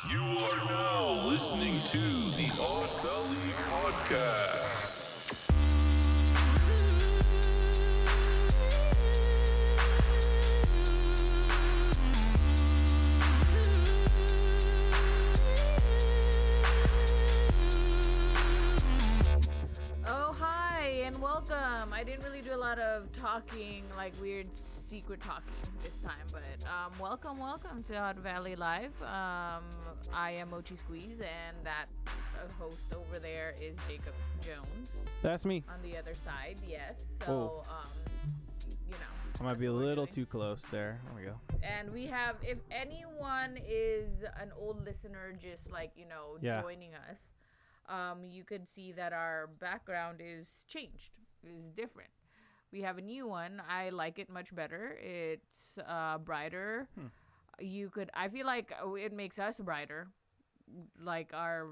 You are now listening to the Odd Valley Podcast. Oh, hi, and welcome. I didn't really do a lot of talking, like weird secret talking this time, but welcome to Odd Valley Live. I am Mochi Squeeze, and that host over there is Jacob Jones. That's me. On the other side, yes. So, you know. I might be a little too close there. There we go. And we have, if anyone is an old listener, just like, joining us, you could see that our background is changed, is different. We have a new one. I like it much better. It's brighter. I feel like it makes us brighter, like our,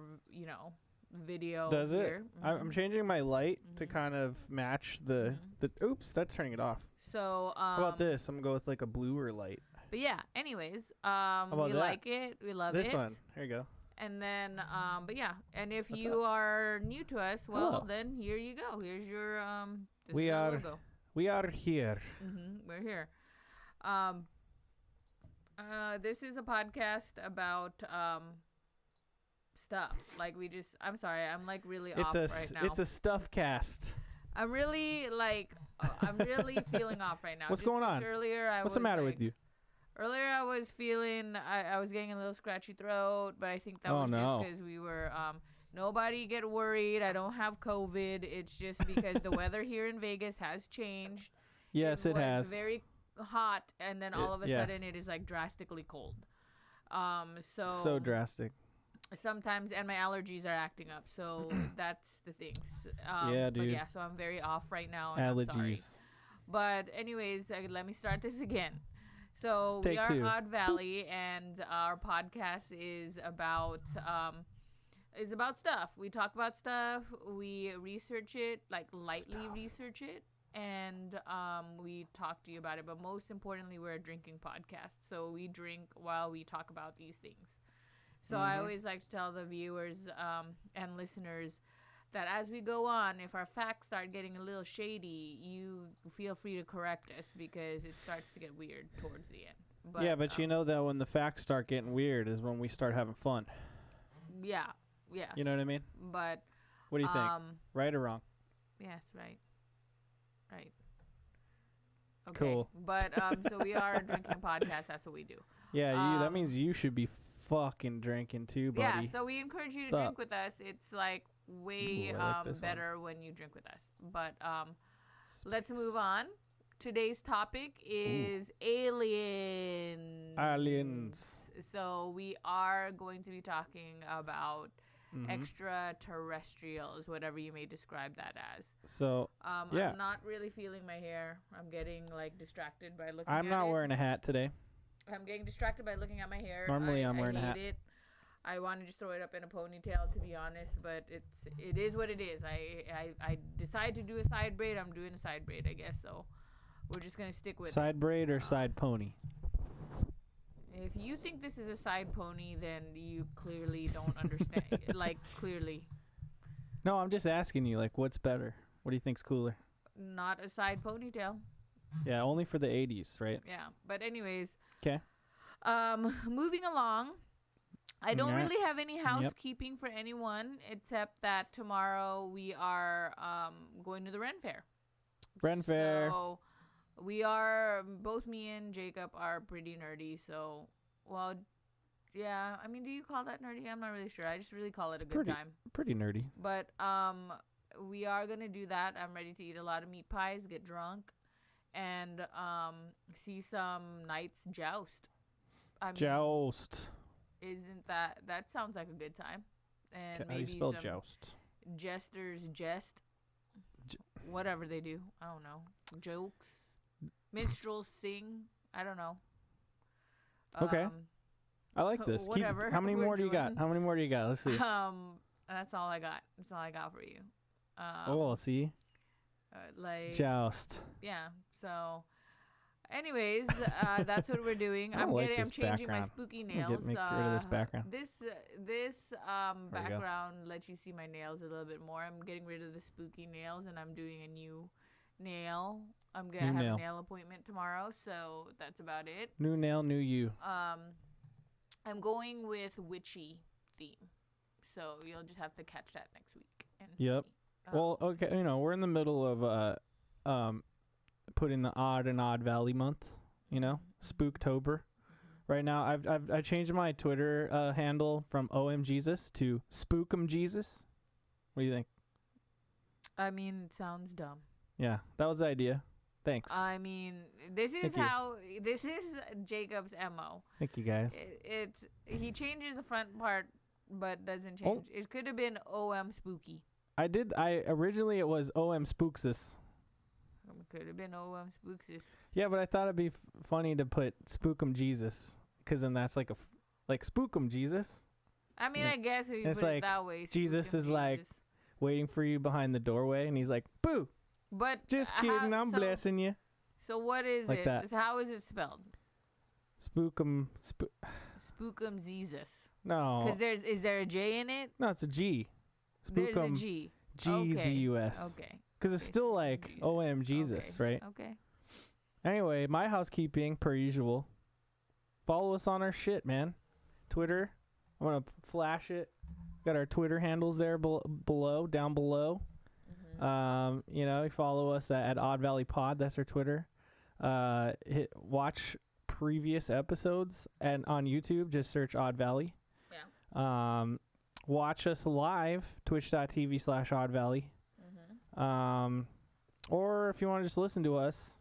video. Does here. it? Mm-hmm. I'm changing my light to kind of match the oops, that's turning it off. So, how about this? I'm gonna go with like a bluer light. But yeah, anyways, we that? like it. We love this it. one. Here you go. And then, but yeah, and if What's you up? are new to us, well, Hello. then here you go. Here's your, this We is our are- logo. We are here. We're here. This is a podcast about, stuff. Like I'm sorry, I'm like really off right now. It's a stuff cast. I'm really I'm really feeling off right now. What's Just going on? Earlier, What's the matter with you? Earlier, I was feeling, I was getting a little scratchy throat, but I think that was just because we were, nobody get worried. I don't have COVID. It's just because the weather here in Vegas has changed. Yes, it has. It was very hot, and then all of a sudden it is like drastically cold. So drastic. Sometimes, and my allergies are acting up, so that's the thing. Yeah, dude. But yeah, so I'm very off right now. And Allergies. I'm sorry. But anyways, let me start this again. So Take we are two. Odd Valley, and our podcast is about stuff. We talk about stuff. We research it, like lightly research it, and we talk to you about it. But most importantly, we're a drinking podcast, so we drink while we talk about these things. So I always like to tell the viewers and listeners that as we go on, if our facts start getting a little shady, you feel free to correct us because it starts to get weird towards the end. But you know that when the facts start getting weird is when we start having fun. Yeah. Yes. You know what I mean? But What do you think? Right or wrong? yes, right. Right. Okay. Cool. But so we are a drinking podcast. That's what we do. Yeah, that means you should be fucking drinking too, buddy. Yeah, so we encourage you to What's drink up? with us. It's like way Ooh, I like this better when you drink with us. But let's move on. Today's topic is aliens. Aliens. So we are going to be talking about extraterrestrials, whatever you may describe that as. So, yeah. I'm not really feeling my hair. I'm getting like distracted by looking I'm at not it. wearing a hat today. I'm getting distracted by looking at my hair. Normally I'm wearing I a hat. hate it. I want to just throw it up in a ponytail, to be honest, but it is what it is. I decide to do a side braid. I'm doing a side braid, I guess. So we're just gonna stick with Side braid or side pony? If you think this is a side pony, then you clearly don't understand. Like clearly, No, I'm just asking you. Like, what's better? What do you think's cooler? not a side ponytail. Yeah, only for the 80s, right? Yeah. But anyways, Okay. moving along. I don't Yeah. really have any housekeeping for anyone except that tomorrow we are going to the Ren Fair. Ren Fair. So we are, both me and Jacob are pretty nerdy. So, well, yeah. I mean, do you call that nerdy? I'm not really sure. I just really call it a good time. Pretty nerdy. But we are going to do that. I'm ready to eat a lot of meat pies, get drunk, and see some knights joust. I mean, Joust. Isn't that sounds like a good time? And How do you maybe spell some joust? jesters jest, whatever they do. I don't know. Jokes, minstrels sing. I don't know. Okay. I like this. whatever How many we're more do you got? doing. How many more do you got? Let's see. That's all I got. That's all I got for you. Let's see. Like Joust. yeah. So anyways, that's what we're doing. I don't like I'm this changing my background. spooky I'm nails. gonna make rid of this background. This There we go. background lets you see my nails a little bit more. I'm getting rid of the spooky nails, and I'm doing a new nail. I'm gonna New have nail. a nail appointment tomorrow, so that's about it. New nail, new you. I'm going with witchy theme, so you'll just have to catch that next week. And Yep. see. Well, okay, we're in the middle of putting the Odd Valley month. Spooktober. Right now, I've changed my Twitter handle from OMGesus to SpookMGesus. What do you think? I mean, it sounds dumb. Yeah, that was the idea. Thanks. I mean, this is this is Jacob's MO. Thank you, guys. He changes the front part, but doesn't change. It could have been OM Spooky. Originally it was OM Spooksus. It could have been OM Spooksis. Yeah, but I thought it'd be funny to put Spookum-Jesus, because then that's like Spookum-Jesus. I mean, I guess if you it's put like it that way, Jesus is like waiting for you behind the doorway, and he's like, "Boo! But Just kidding, I'm blessing you." So what is like it? That. How is it spelled? Spookum. Spookum Jesus. No. Because is there a J in it? No, it's a G. There's a G. G-Z-U-S. Okay. Because it's still like Jesus. OM Jesus, Okay. right? Okay. Anyway, my housekeeping, per usual. Follow us on our shit, man. Twitter. I'm going to flash it. Got our Twitter handles there down below. You follow us at Odd Valley Pod. That's our Twitter. Watch previous episodes and on YouTube. Just search Odd Valley. Yeah. Watch us live, twitch.tv/Odd Valley. Or if you want to just listen to us,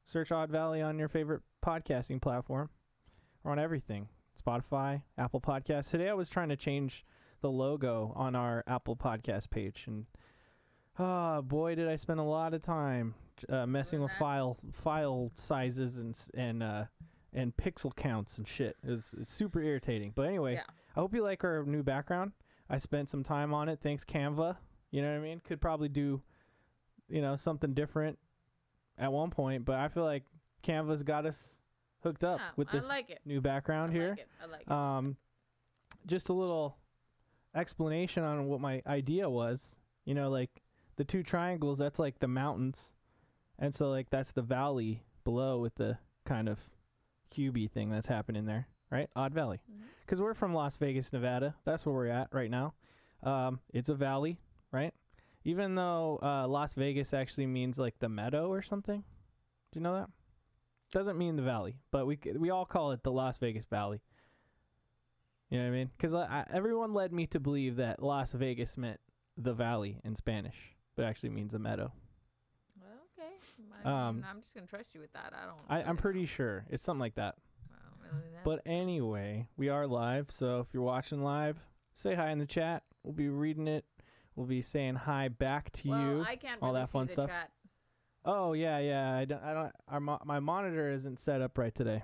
search Odd Valley on your favorite podcasting platform. We're on everything. Spotify, Apple Podcasts. Today I was trying to change the logo on our Apple Podcast page, and boy, did I spend a lot of time messing with file sizes and pixel counts and shit. It's super irritating. But anyway, I hope you like our new background. I spent some time on it. Thanks, Canva. You know what I mean? Could probably do, something different at one point, but I feel like Canva's got us hooked up with this new background here. I like it. Just a little explanation on what my idea was. Like the two triangles, that's like the mountains, and so like that's the valley below with the kind of cubey thing that's happening there, right? Odd Valley. Because we're from Las Vegas, Nevada. That's where we're at right now. It's a valley, right? Even though Las Vegas actually means like the meadow or something. Do you know that? Doesn't mean the valley, but we all call it the Las Vegas Valley. You know what I mean? Because everyone led me to believe that Las Vegas meant the valley in Spanish, but it actually means the meadow. Well, okay. I'm just gonna trust you with that. I'm pretty sure it's something like that. But anyway, we are live, so if you're watching live, say hi in the chat. We'll be reading it. We'll be saying hi back to you. I can't all really that fun see stuff. the chat. Oh yeah. I don't. My monitor isn't set up right today.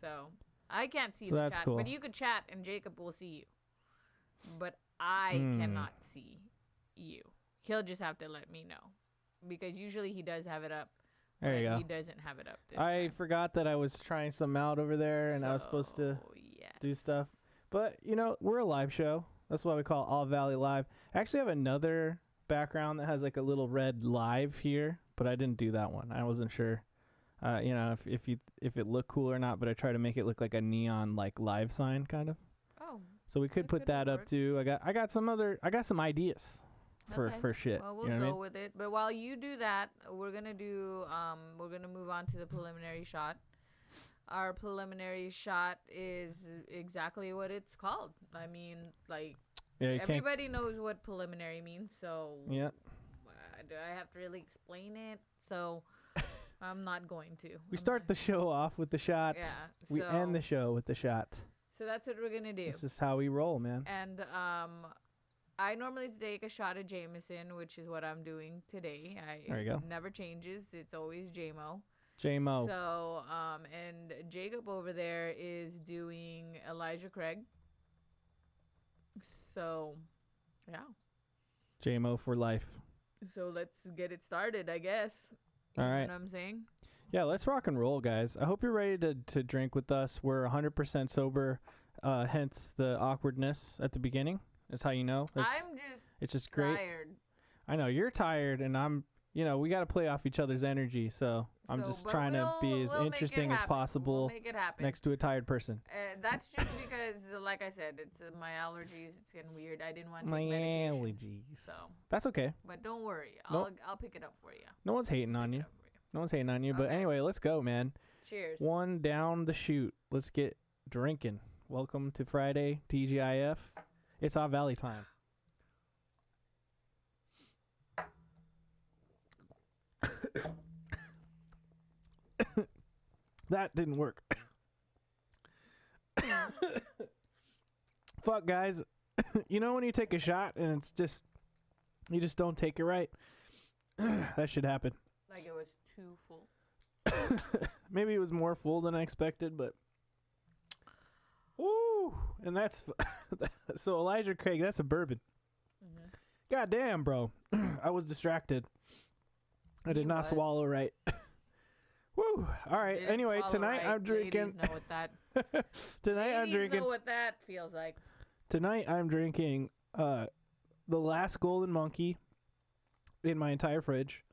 So I can't see So the that's chat. cool. But you could chat, and Jacob will see you. But I cannot see you. He'll just have to let me know, because usually he does have it up. There you go. He doesn't have it up this I time. forgot that I was trying something out over there, and I was supposed to do stuff. But we're a live show. That's why we call it All Valley Live. I actually have another background that has like a little red live here, but I didn't do that one. I wasn't sure, if it looked cool or not. But I tried to make it look like a neon like live sign kind of. Oh. So we could put that up too. I got some ideas for shit. Well, you know we'll what go with it. But while you do that, we're gonna move on to the preliminary shot. Our preliminary shot is exactly what it's called. I mean, like, everybody knows what preliminary means, so yeah. Do I have to really explain it? So I'm not going to. We start the show off with the shot. Yeah. We end the show with the shot. So that's what we're gonna do. This is how we roll, man. And I normally take a shot of Jameson, which is what I'm doing today. There you go. It never changes. It's always JMO. JMO. So, and Jacob over there is doing Elijah Craig. So, yeah. JMO for life. So let's get it started, I guess. All right. You know what I'm saying? Yeah, let's rock and roll, guys. I hope you're ready to drink with us. We're 100% sober, hence the awkwardness at the beginning. That's how you know. It's just great. Tired. I know you're tired, and I'm. We got to play off each other's energy. So I'm just trying to be as interesting as possible. We'll make it happen. Next to a tired person. That's just because, like I said, it's my allergies. It's getting weird. I didn't want to take my medication. allergies. So that's okay. But don't worry, Nope. I'll pick it up for you. No one's hating on you. No one's hating on you. But Okay. anyway, let's go, man. Cheers. One down the chute. Let's get drinking. Welcome to Friday, TGIF. It's our Valley time. That didn't work. Fuck, guys. When you take a shot and you just don't take it right? That should happen. Like it was too full. Maybe it was more full than I expected, but woo! And that's so Elijah Craig. That's a bourbon. Mm-hmm. God damn, bro. I was distracted. I did not swallow right. Woo! All right. Anyway, tonight I'm drinking. Ladies know what that. I'm drinking. Know what that feels like. Tonight I'm drinking the last Golden Monkey in my entire fridge.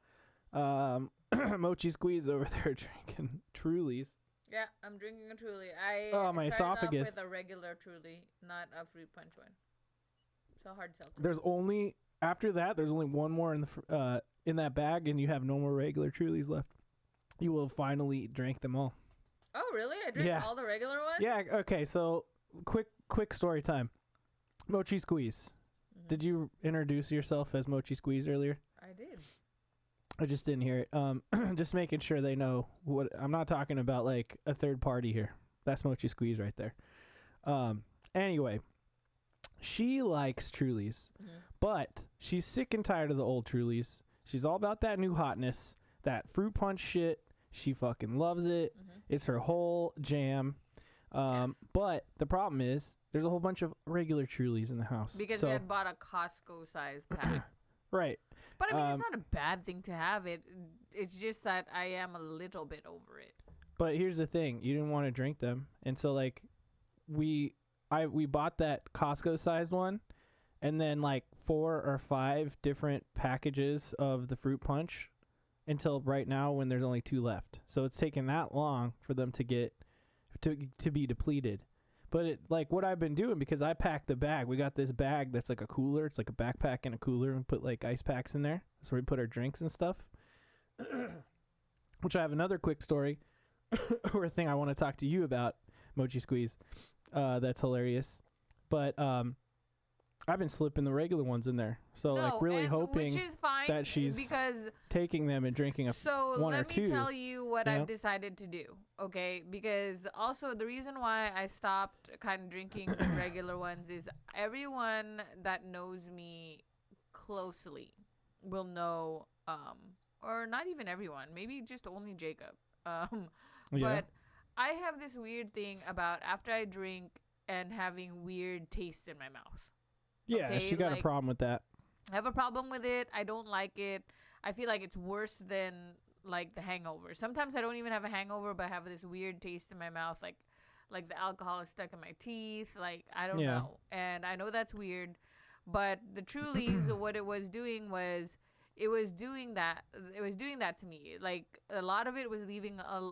Mochi Squeeze over there drinking Trulies. Yeah, I'm drinking a Truly. My started esophagus. off with a regular Truly, not a fruit punch one. So hard seltzer. There's only one more in that bag, and you have no more regular Trulies left. You will finally drink them all. Oh, really? I drank all the regular ones? Yeah. Okay. So quick story time. Mochi Squeeze. Mm-hmm. Did you introduce yourself as Mochi Squeeze earlier? I did. I just didn't hear it. Just making sure they know what I'm not talking about, like a third party here. That's Mochi Squeeze right there. Anyway, she likes Trulies, but she's sick and tired of the old Trulies. She's all about that new hotness, that fruit punch shit. She fucking loves it. Mm-hmm. It's her whole jam. Yes. But the problem is there's a whole bunch of regular Trulies in the house. Because we had bought a Costco-sized pack. Right. But I mean, it's not a bad thing to have it. It's just that I am a little bit over it. But here's the thing. You didn't want to drink them. And so, like, we bought that Costco-sized one, and then, like, 4 or 5 different packages of the fruit punch until right now when there's only 2 left. So it's taken that long for them to get to be depleted. But what I've been doing, because I packed the bag. We got this bag that's like a cooler. It's like a backpack and a cooler, and put like ice packs in there. That's where we put our drinks and stuff. Which I have another quick story or a thing I want to talk to you about, Mochi Squeeze. That's hilarious. But I've been slipping the regular ones in there. So really hoping which is fine that she's because taking them and drinking one or two. So let me tell you what I've decided to do, okay? Because also the reason why I stopped kind of drinking the regular ones is everyone that knows me closely will know, or not even everyone, maybe just only Jacob. But I have this weird thing about after I drink and having weird taste in my mouth. Yeah, okay? She got a problem with that. I have a problem with it. I don't like it. I feel like it's worse than like the hangover. Sometimes I don't even have a hangover, but I have this weird taste in my mouth, like the alcohol is stuck in my teeth. Like I don't know, and I know that's weird, but the Trulies, what it was doing was it was doing that to me. Like a lot of it was leaving a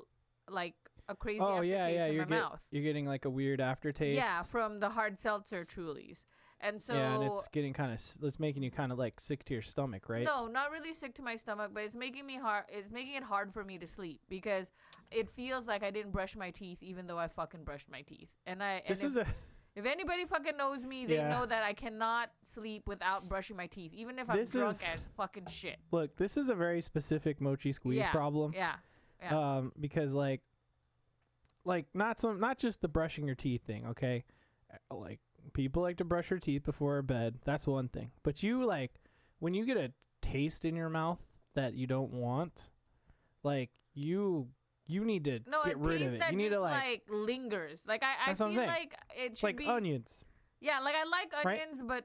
crazy aftertaste in my mouth. You're getting like a weird aftertaste. Yeah, from the hard seltzer Trulies. And so and it's getting it's making you kind of like sick to your stomach, right? No, not really sick to my stomach, but it's making it hard for me to sleep because it feels like I didn't brush my teeth even though I fucking brushed my teeth. If anybody fucking knows me, they know that I cannot sleep without brushing my teeth, even if I'm drunk as fucking shit. Look, this is a very specific Mochi Squeeze problem. Yeah. Because like not just the brushing your teeth thing, okay? Like people like to brush their teeth before bed. That's one thing. But you when you get a taste in your mouth that you don't want, like you need to get rid of it. You need to like lingers. Like I feel like it should be onions. Yeah, like I like onions, but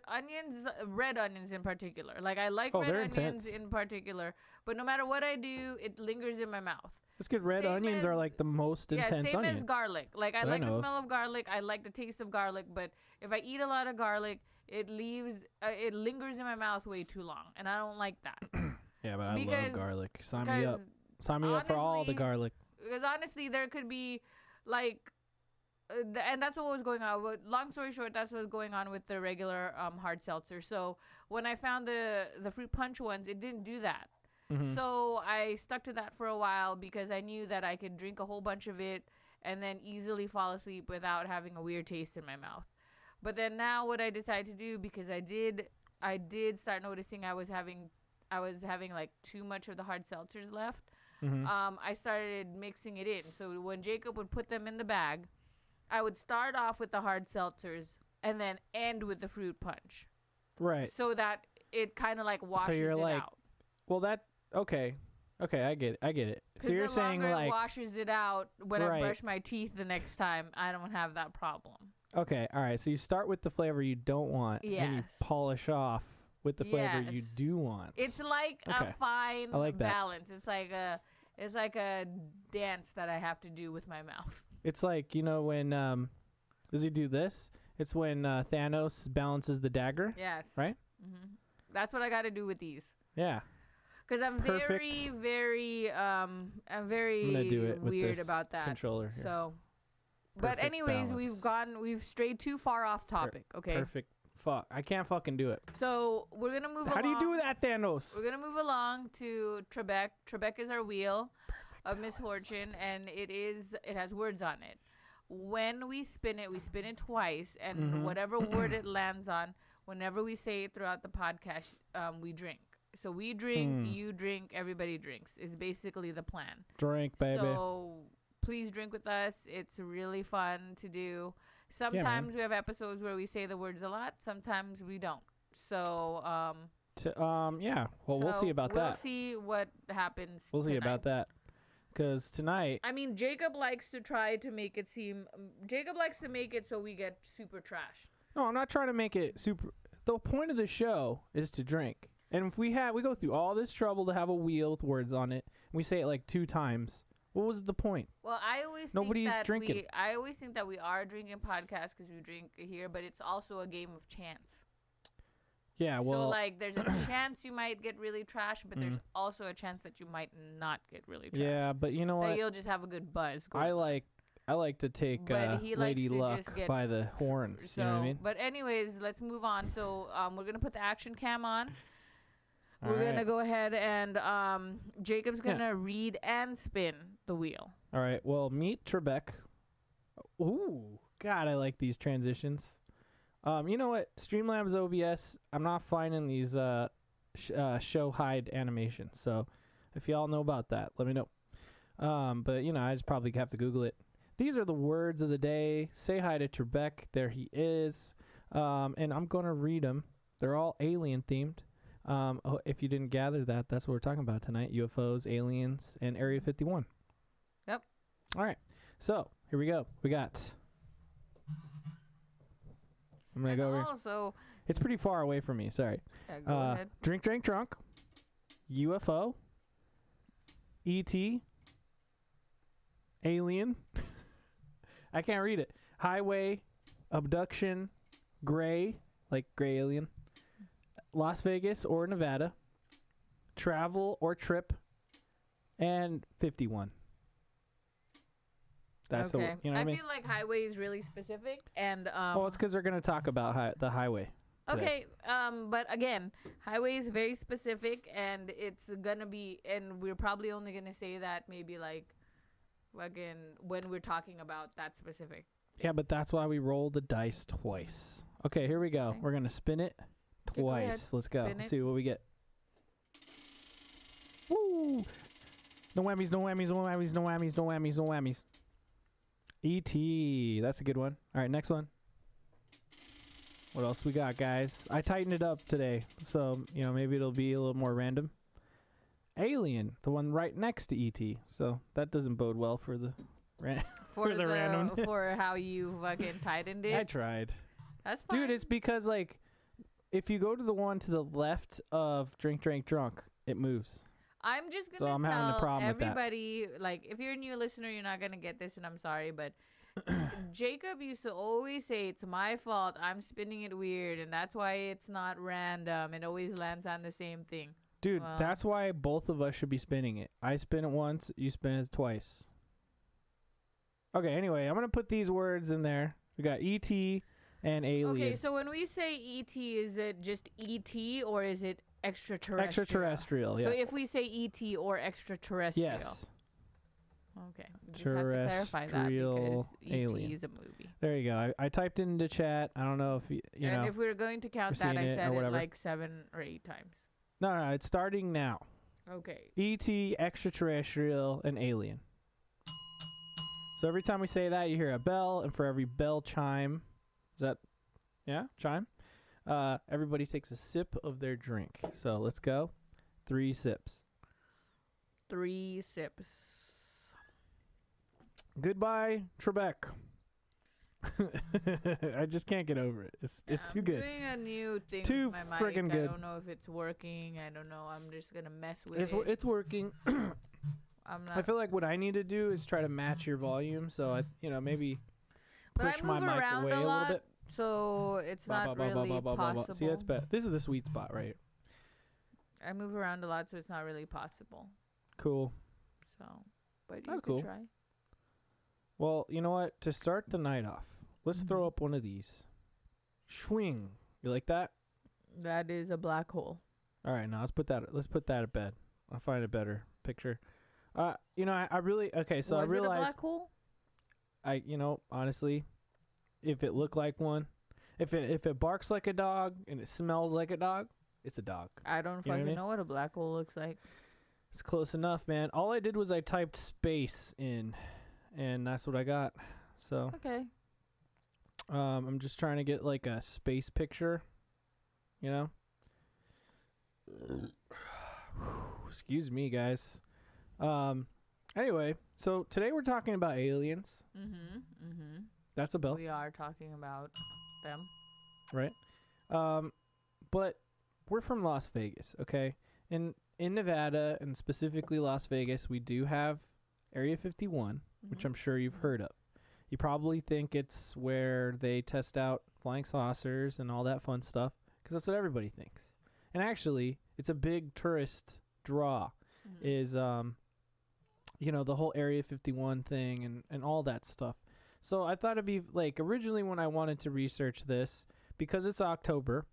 red onions in particular. Like I like red onions in particular. But no matter what I do, it lingers in my mouth. It's good. Red Same onions are as- like the most Yeah, intense same onion. as garlic. Like I That I like the know of. smell of garlic. I like the taste of garlic, but if I eat a lot of garlic, it lingers in my mouth way too long, and I don't like that. Yeah, but I love because- garlic. Sign me up. Because Sign me up for all the honestly, garlic. honestly, there could be like, and that's what was going on. Long story short, that's what was going on with the regular hard seltzer. So when I found the fruit punch ones, it didn't do that. Mhm. So I stuck to that for a while because I knew that I could drink a whole bunch of it and then easily fall asleep without having a weird taste in my mouth. But then now what I decided to do, because I did start noticing I was having like too much of the hard seltzers left. Mhm. I started mixing it in. So when Jacob would put them in the bag, I would start off with the hard seltzers and then end with the fruit punch. Right. So that it kind of like washes you're it like, out. Well, okay, I get it. So you're the saying longer like, it washes it out when I Right. brush my teeth the next time, I don't have that problem. okay, all right. So you start with the flavor you don't want, and you Yes. polish off with the flavor you Yes. do want. It's like Okay. a fine I like that. balance. It's like a dance that I have to do with my mouth. It's like, when does he do this? It's when Thanos balances the dagger. Yes. Right? Hmm. That's what I got to do with these. Yeah. Because I'm Perfect. I'm very I'm gonna do it with weird this about that. controller here. So, but Perfect anyways, balance. we've strayed too far off topic. Okay. Perfect. Fuck. I can't fucking do it. So we're gonna move. How do you along. do that, Thanos? We're gonna move along to Trebek. Trebek is our wheel of misfortune, and it has words on it. When we spin it twice, and Mhm. whatever word it lands on, whenever we say it throughout the podcast, we drink. So we drink, you drink, everybody drinks. Is basically the plan. Drink, baby. So please drink with us. It's really fun to do. Sometimes we have episodes where we say the words a lot. Sometimes we don't. So Yeah. Well, we'll so see about we'll that. see what happens. We'll see tonight. about that. Because tonight, I mean, Jacob likes to try to make it seem. Jacob likes to make it so we get super trash. no, I'm not trying to make it super. The point of the show is to drink. And if we go through all this trouble to have a wheel with words on it, and we say it like 2 times, what was the point? Well, I always Nobody's think that drinking. I always think that we are drinking podcasts because we drink here, but it's also a game of chance. Yeah, well, So like, there's a chance you might get really trash, but there's also a chance that you might not get really trash. yeah, but you know That what? you'll just have a good buzz. I like to take But he likes Lady to Luck just get by the horns. So, You know what I mean? but anyways, let's move on. So we're gonna put the action cam on. All We're gonna right. go ahead and Jacob's gonna read and spin the wheel. All right. Well, meet Trebek. Ooh, God, I like these transitions. You know what? Streamlabs OBS. I'm not finding these show hide animations. So, if y'all know about that, let me know. But I just probably have to Google it. These are the words of the day. Say hi to Trebek. There he is. And I'm gonna read them. They're all alien themed. If you didn't gather that, that's what we're talking about tonight. UFOs, aliens, and Area 51. Yep. All right. So, here we go. We got... I'm going to go over... Also, It's pretty far away from me. Sorry. yeah, go ahead. Drink, drink, drunk. UFO. ET. Alien. I can't read it. Highway. Abduction. Gray. Like gray alien. Las Vegas or Nevada, travel or trip, and 51. That's okay. the, you know what I mean? feel like highway is really specific, and Well, it's because we're going to talk about the highway. okay. But again, highway is very specific, and it's gonna be, and we're probably only gonna say that maybe like, again, when we're talking about that specific. Yeah, but that's why we roll the dice twice. Okay, here we go. Okay. We're going to spin it Okay, go ahead. twice. Let's go. Spin Let's it. see what we get. No whammies, no whammies, no whammies, no whammies, no whammies, no whammies. E.T. That's a good one. All right, next one. What else we got, guys? I tightened it up today, so, maybe it'll be a little more random. Alien, the one right next to E.T. So that doesn't bode well for the For the randomness. for how you fucking tightened I it. tried. That's fine. Dude, it's because, like, if you go to the one to the left of Drink, Drink, Drunk, it moves. I'm just So gonna I'm having a tell problem with that. everybody, like, if you're a new listener, you're not gonna get this, and I'm sorry, but Jacob used to always say it's my fault. I'm spinning it weird, and that's why it's not random. It always lands on the same thing. Dude, Well. that's why both of us should be spinning it. I spin it once, you spin it twice. Okay, anyway, I'm going to put these words in there. We got ET and alien. Okay, so when we say ET, is it just ET or is it extraterrestrial? Extraterrestrial, yeah. So if we say ET or extraterrestrial. Yes. Okay. We just have to clarify that because Terrestrial ET alien. is a movie. There you go. I typed into chat. I don't know if you And know. if we were going to count you're that, I seeing it or said it whatever. like 7 or 8 times. No, it's starting now. Okay. ET, extraterrestrial, and alien. So every time we say that, you hear a bell, and for every bell chime, is that, yeah, chime? Everybody takes a sip of their drink. So let's go. 3 sips. 3 sips. Goodbye, Trebek. I just can't get over it. It's too good. I'm doing a new thing Too with my mic. friggin' good. I don't know if it's working. I don't know. I'm just going to mess with It's working. I'm not. I feel like what I need to do is try to match your volume. So I, maybe but push I my move mic around away a a little lot, bit. so it's not really possible. See, that's better. This is the sweet spot right here. I move around a lot, so it's not really possible. Cool. So, but you That's can cool. try. Well, you know what? To start the night off, let's Mm-hmm. throw up one of these. Swing. You like that? That is a black hole. All right, now let's put that at bed. I'll find a better picture. I really okay. So Was I it a realized black hole? honestly, if it looked like one, if it barks like a dog and it smells like a dog, it's a dog. I don't You know what I fucking mean? know what a black hole looks like. It's close enough, man. All I did was I typed space in, and that's what I got. So Okay. I'm just trying to get like a space picture, Excuse me, guys. Anyway, so today we're talking about aliens. Mm-hmm. That's a bell, We are talking about them. right? But we're from Las Vegas, okay? And in Nevada, and specifically Las Vegas, we do have Area 51, which I'm sure you've heard of. You probably think it's where they test out flying saucers and all that fun stuff, because that's what everybody thinks. And actually, it's a big tourist draw, is the whole Area 51 thing and all that stuff. So I thought it'd be like, originally when I wanted to research this, because it's October,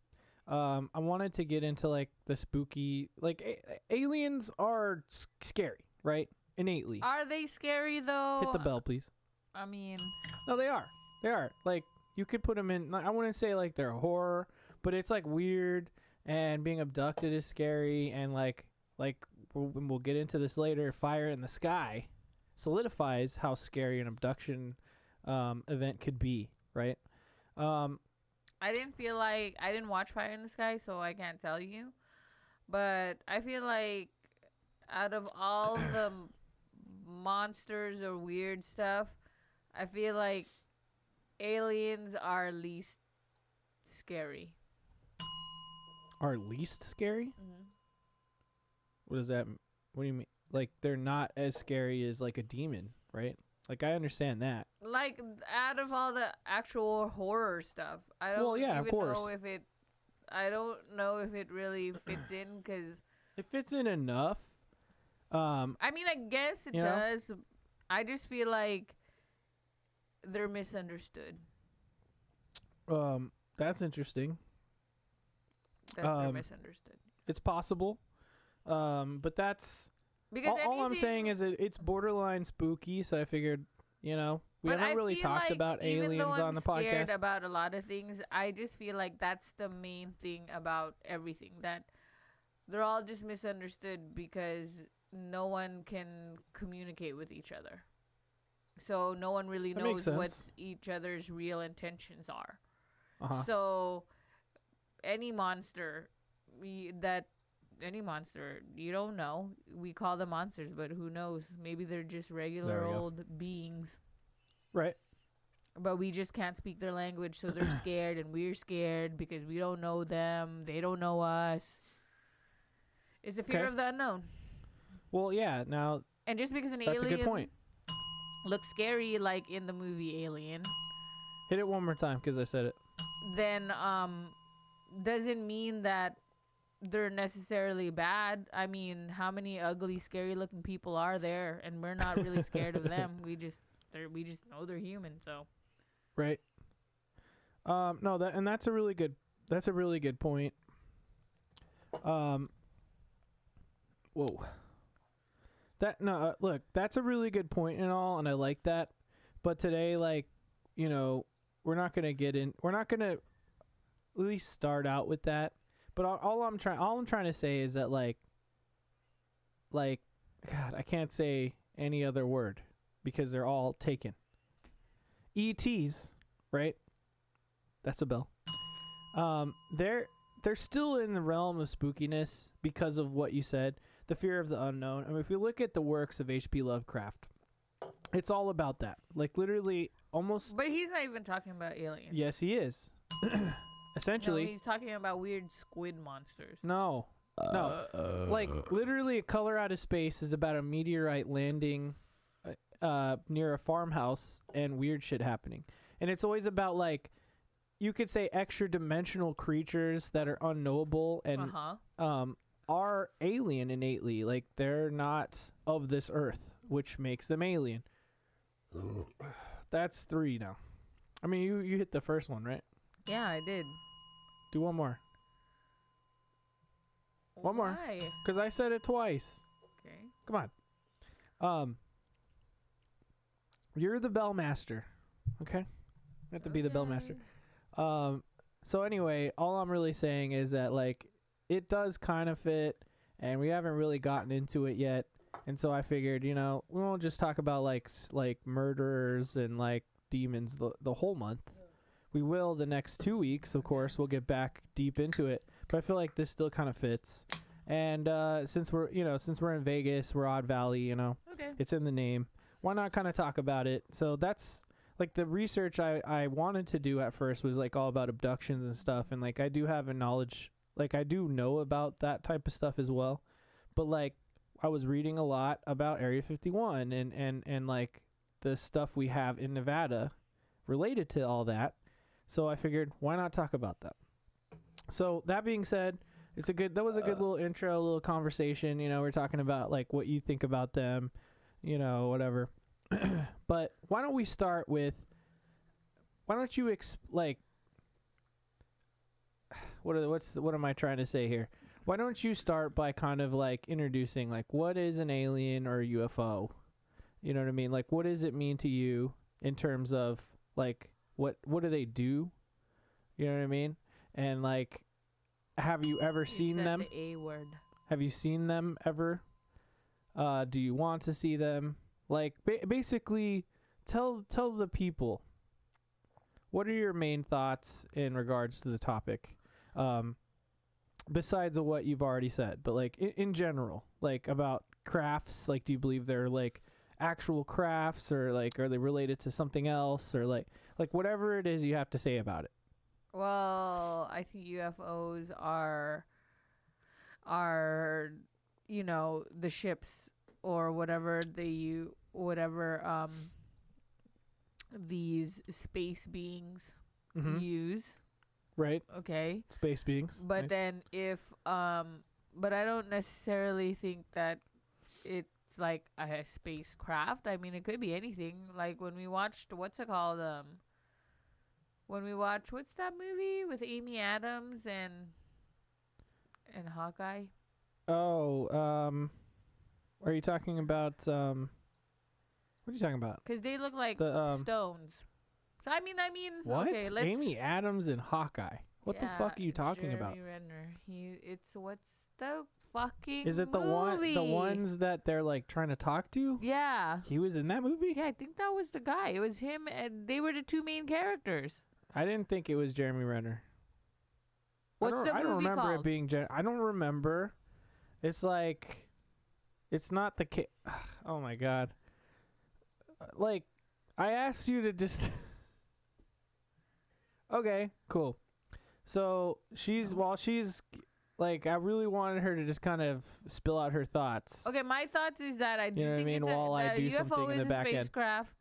I wanted to get into like the spooky, like aliens are scary, right? Innately. Are they scary though? Hit the bell, please. I mean, No, they are. They are. Like, you could put them in, I wouldn't say like they're horror, but it's like weird, and being abducted is scary, and like we'll get into this later, fire in the sky solidifies how scary an abduction event could be, right? I didn't watch Fire in the Sky, so I can't tell you. But I feel like out of all the monsters or weird stuff, I feel like aliens are least scary. Are least scary? Mm-hmm. What does that? What do you mean? Like, they're not as scary as like a demon, right? Like, I understand that. Like, out of all the actual horror stuff, I don't Well, yeah, of even course. know if it. I don't know if it really fits in because. It fits in enough. I mean, I guess it You know? does. I just feel like they're misunderstood. That's interesting. That they're misunderstood. It's possible. But that's Because all I'm saying is it's borderline spooky, so I figured, we but haven't really feel talked like about even though aliens I'm on the scared podcast. about a lot of things, I just feel like that's the main thing about everything, that they're all just misunderstood because no one can communicate with each other. So no one really That makes knows what sense. each other's real intentions are. Uh-huh. So any monster, you don't know. We call them monsters, but who knows? Maybe they're just regular There we go. old beings. Right. But we just can't speak their language, so they're scared, and we're scared because we don't know them. They don't know us. It's the fear Okay. of the unknown. Well, yeah. Now And just because an that's alien a good point. looks scary, like in the movie Alien, Hit it one more time because I said it. then doesn't mean that they're necessarily bad. I mean, how many ugly, scary-looking people are there, and we're not really scared of them. We just know they're human. So Right. No, that's a really good point. Whoa. Look, that's a really good point and all, and I like that. But today, like, you know, we're not gonna at least start out with that. But all I'm trying to say is that like, God, I can't say any other word because they're all taken. ETs, right? That's a bell. They're still in the realm of spookiness because of what you said, the fear of the unknown. I mean, if you look at the works of H.P. Lovecraft, it's all about that. Like literally, almost. But he's not even talking about aliens. Yes, he is. Essentially, No, he's talking about weird squid monsters. No. Like literally, A Color Out of Space is about a meteorite landing near a farmhouse and weird shit happening. And it's always about like, you could say extra dimensional creatures that are unknowable and are alien innately. Like they're not of this earth, which makes them alien. That's 3 now. I mean, you hit the first one, right? Yeah, I did. Do one more. One more. Why? Because I said it twice. Okay. Come on. You're the bell master. Okay? You have to be the bell master. So anyway, all I'm really saying is that like it does kind of fit, and we haven't really gotten into it yet. And so I figured, you know, we won't just talk about like murderers and like demons the whole month. We will the next 2 weeks, of course. We'll get back deep into it, but I feel like this still kind of fits. And since we're in Vegas, we're Odd Valley, you know, Okay. it's in the name. Why not kind of talk about it? So that's like the research I wanted to do at first was like all about abductions and stuff, and like I do have a knowledge, like I do know about that type of stuff as well. But like I was reading a lot about Area 51 and like the stuff we have in Nevada related to all that. So I figured, why not talk about that? So that being said, that was a good little intro, little conversation. You know, we're talking about like what you think about them, you know, whatever. But why don't we start with, why don't you what am I trying to say here? Why don't you start by kind of like introducing like what is an alien or a UFO? You know what I mean? Like what does it mean to you in terms of like what do they do? You know what I mean? And like, have you ever seen them? The A word. Have you seen them ever? Do you want to see them? Like basically tell the people, what are your main thoughts in regards to the topic? Besides of what you've already said, but like in general, like about crafts, like do you believe they're like actual crafts, or like are they related to something else, or like whatever it is you have to say about it? Well, I think UFOs are you know, the ships or whatever these space beings use. Right. Okay. Space beings. But Nice. then but I don't necessarily think that it's like a spacecraft. I mean, it could be anything. Like when we watched, what's it called? What's that movie with Amy Adams and Hawkeye? Oh, are you talking about what are you talking about? Because they look like The, stones. So I mean, What? okay, let's. Amy Adams and Hawkeye. What the fuck are you talking about? Jeremy Renner. What's the fucking Is it the movie? ones that they're like trying to talk to? Yeah. He was in that movie? Yeah, I think that was the guy. It was him, and they were the two main characters. I didn't think it was Jeremy Renner. What's the movie I don't remember called? it being I don't remember. It's like, it's not the kid. Oh my god. Like, I asked you to just. Okay, cool. So while she's like, I really wanted her to just kind of spill out her thoughts. Okay, my thoughts is that I do You know what I think mean? it's While I that do a UFO something in is the a back end. spacecraft,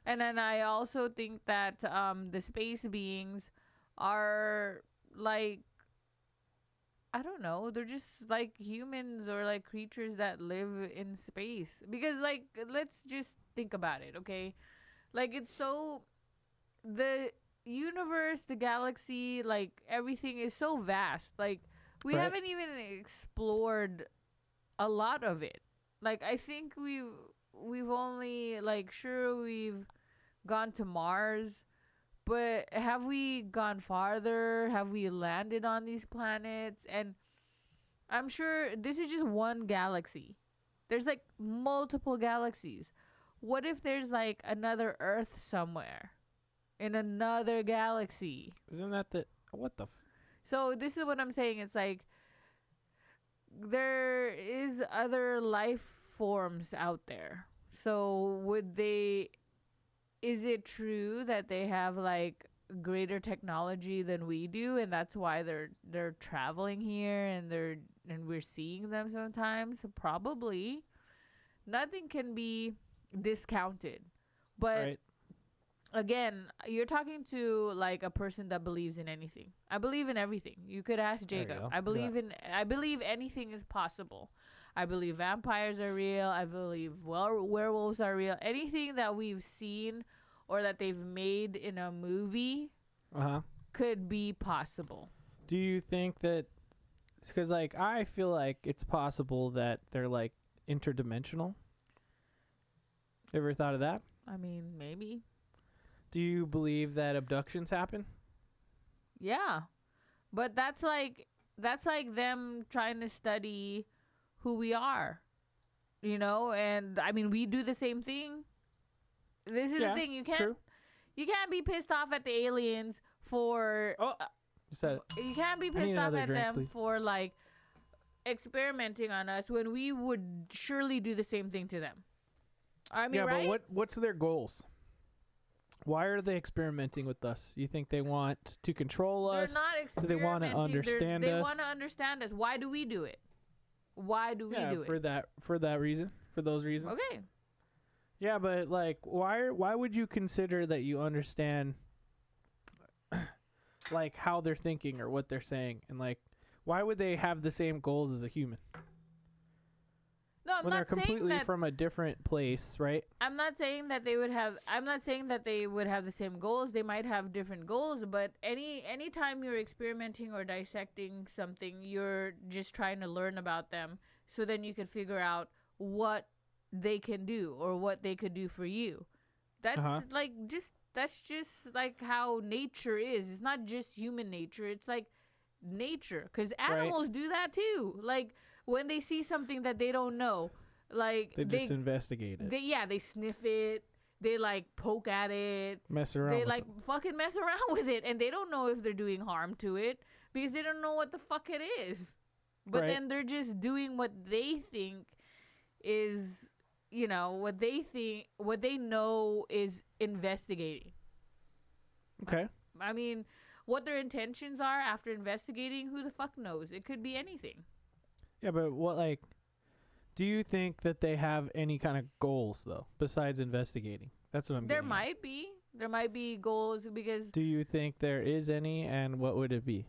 and then I also think that the space beings are like, I don't know, they're just like humans or like creatures that live in space. Because like, let's just think about it, okay? Like, it's so, the universe, the galaxy, like everything is so vast. Like, we Right. haven't even explored a lot of it. Like, I think we've only, like, sure, we've gone to Mars, but have we gone farther? Have we landed on these planets? And I'm sure this is just one galaxy. There's like multiple galaxies. What if there's like another Earth somewhere in another galaxy? Isn't that the what the? So this is what I'm saying. It's like there is other life forms out there. So would they? Is it true that they have like greater technology than we do, and that's why they're traveling here and we're seeing them sometimes? Probably. Nothing can be discounted, but Right. again, you're talking to like a person that believes in anything. I believe in everything. You could ask There you Jacob. go. I believe anything is possible. I believe vampires are real. I believe werewolves are real. Anything that we've seen or that they've made in a movie could be possible. Do you think that? Because like I feel like it's possible that they're like interdimensional. Ever thought of that? I mean, maybe. Do you believe that abductions happen? Yeah. But that's like them trying to study who we are. You know, and I mean, we do the same thing. This is the thing, you can't be pissed off at the aliens for You said it. you can't be I need pissed off another at drink, them please. for like experimenting on us when we would surely do the same thing to them. I mean, Yeah, right? but what's their goals? Why are they experimenting with us? You think they want to control They're us? not Do experimenting. they want to understand They us? want to understand us. Why do we do it? Why do we do for it? that reason, for those reasons. Okay. Yeah, but like, why would you consider that you understand, like how they're thinking or what they're saying, and like, why would they have the same goals as a human No, I'm when they're not saying completely that. from a different place, right? I'm not saying that they would have. I'm not saying that they would have the same goals. They might have different goals, but any time you're experimenting or dissecting something, you're just trying to learn about them, so then you can figure out what they can do or what they could do for you. That's that's just like how nature is. It's not just human nature. It's like nature, because animals do that too. Like when they see something that they don't know, like They just investigate it, they sniff it, they like poke at it, mess around. they with like them. fucking mess around with it, and they don't know if they're doing harm to it because they don't know what the fuck it is. But Right. then they're just doing what they think is, what they know is investigating. Okay. I mean, what their intentions are after investigating, who the fuck knows? It could be anything. Yeah, but do you think that they have any kind of goals though besides investigating? That's what I'm There getting at. might be goals, because Do you think there is any, and what would it be?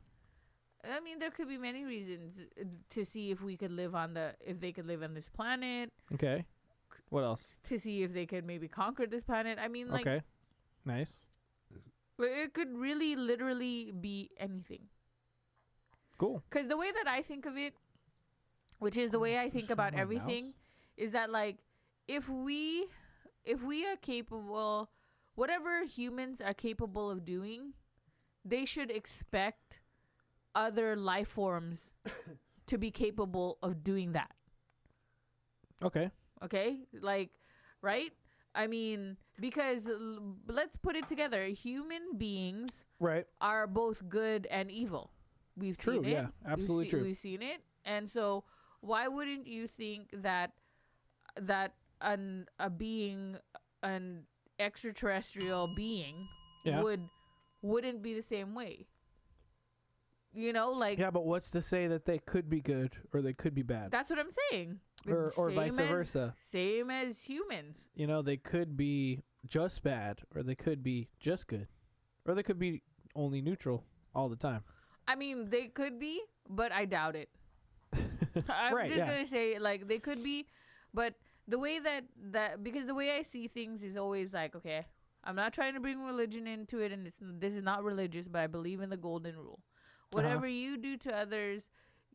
I mean, there could be many reasons to see if they could live on this planet, Okay. What else? to see if they could maybe conquer this planet. I mean, like, Okay. Nice. it could really literally be anything. Cool. Because the way that I think of it, which is the way I think about everything, is that like if we are capable, whatever humans are capable of doing, they should expect other life forms to be capable of doing that. Okay. Okay? Like, right? I mean, because let's put it together. Human beings Right. are both good and evil. We've True, seen it. yeah, absolutely true. We've seen it. And so why wouldn't you think that a being, an extraterrestrial being, Yeah. wouldn't be the same way? You know, like Yeah, but what's to say that they could be good or they could be bad? that's what I'm saying. Or vice versa. Same as humans. You know, they could be just bad or they could be just good. Or they could be only neutral all the time. I mean, they could be, but I doubt it. I'm Right, just yeah. gonna say, like, they could be, but the way that because the way I see things is always like, okay, I'm not trying to bring religion into it, and this is not religious, but I believe in the golden rule. Whatever you do to others,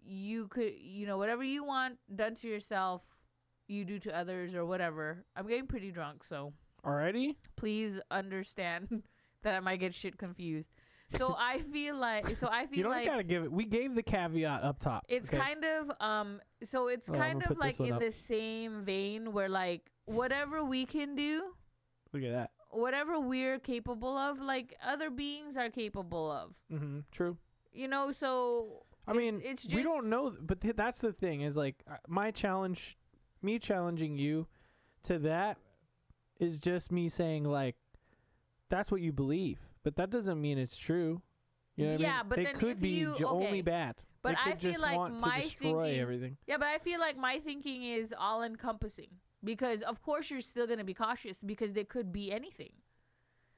you could, whatever you want done to yourself, you do to others or whatever. I'm getting pretty drunk, so Alrighty? please understand that I might get shit confused. So I feel like, You don't gotta give it. We gave the caveat up top. it's okay? kind of so it's Oh, I'm kind gonna of put this like one in up. the same vein where like whatever we can do, Look at that. whatever we're capable of, like other beings are capable of. Mm-hmm. True. So I mean, it's just, we don't know, but that's the thing is like my challenge, me challenging you to that is just me saying like, that's what you believe, but that doesn't mean it's true. You know what I Yeah, mean? but they then could if be you- only okay. bad. But they could I feel just like want my to destroy thinking- everything. Yeah, but I feel like my thinking is all encompassing because of course you're still gonna be cautious because there could be anything.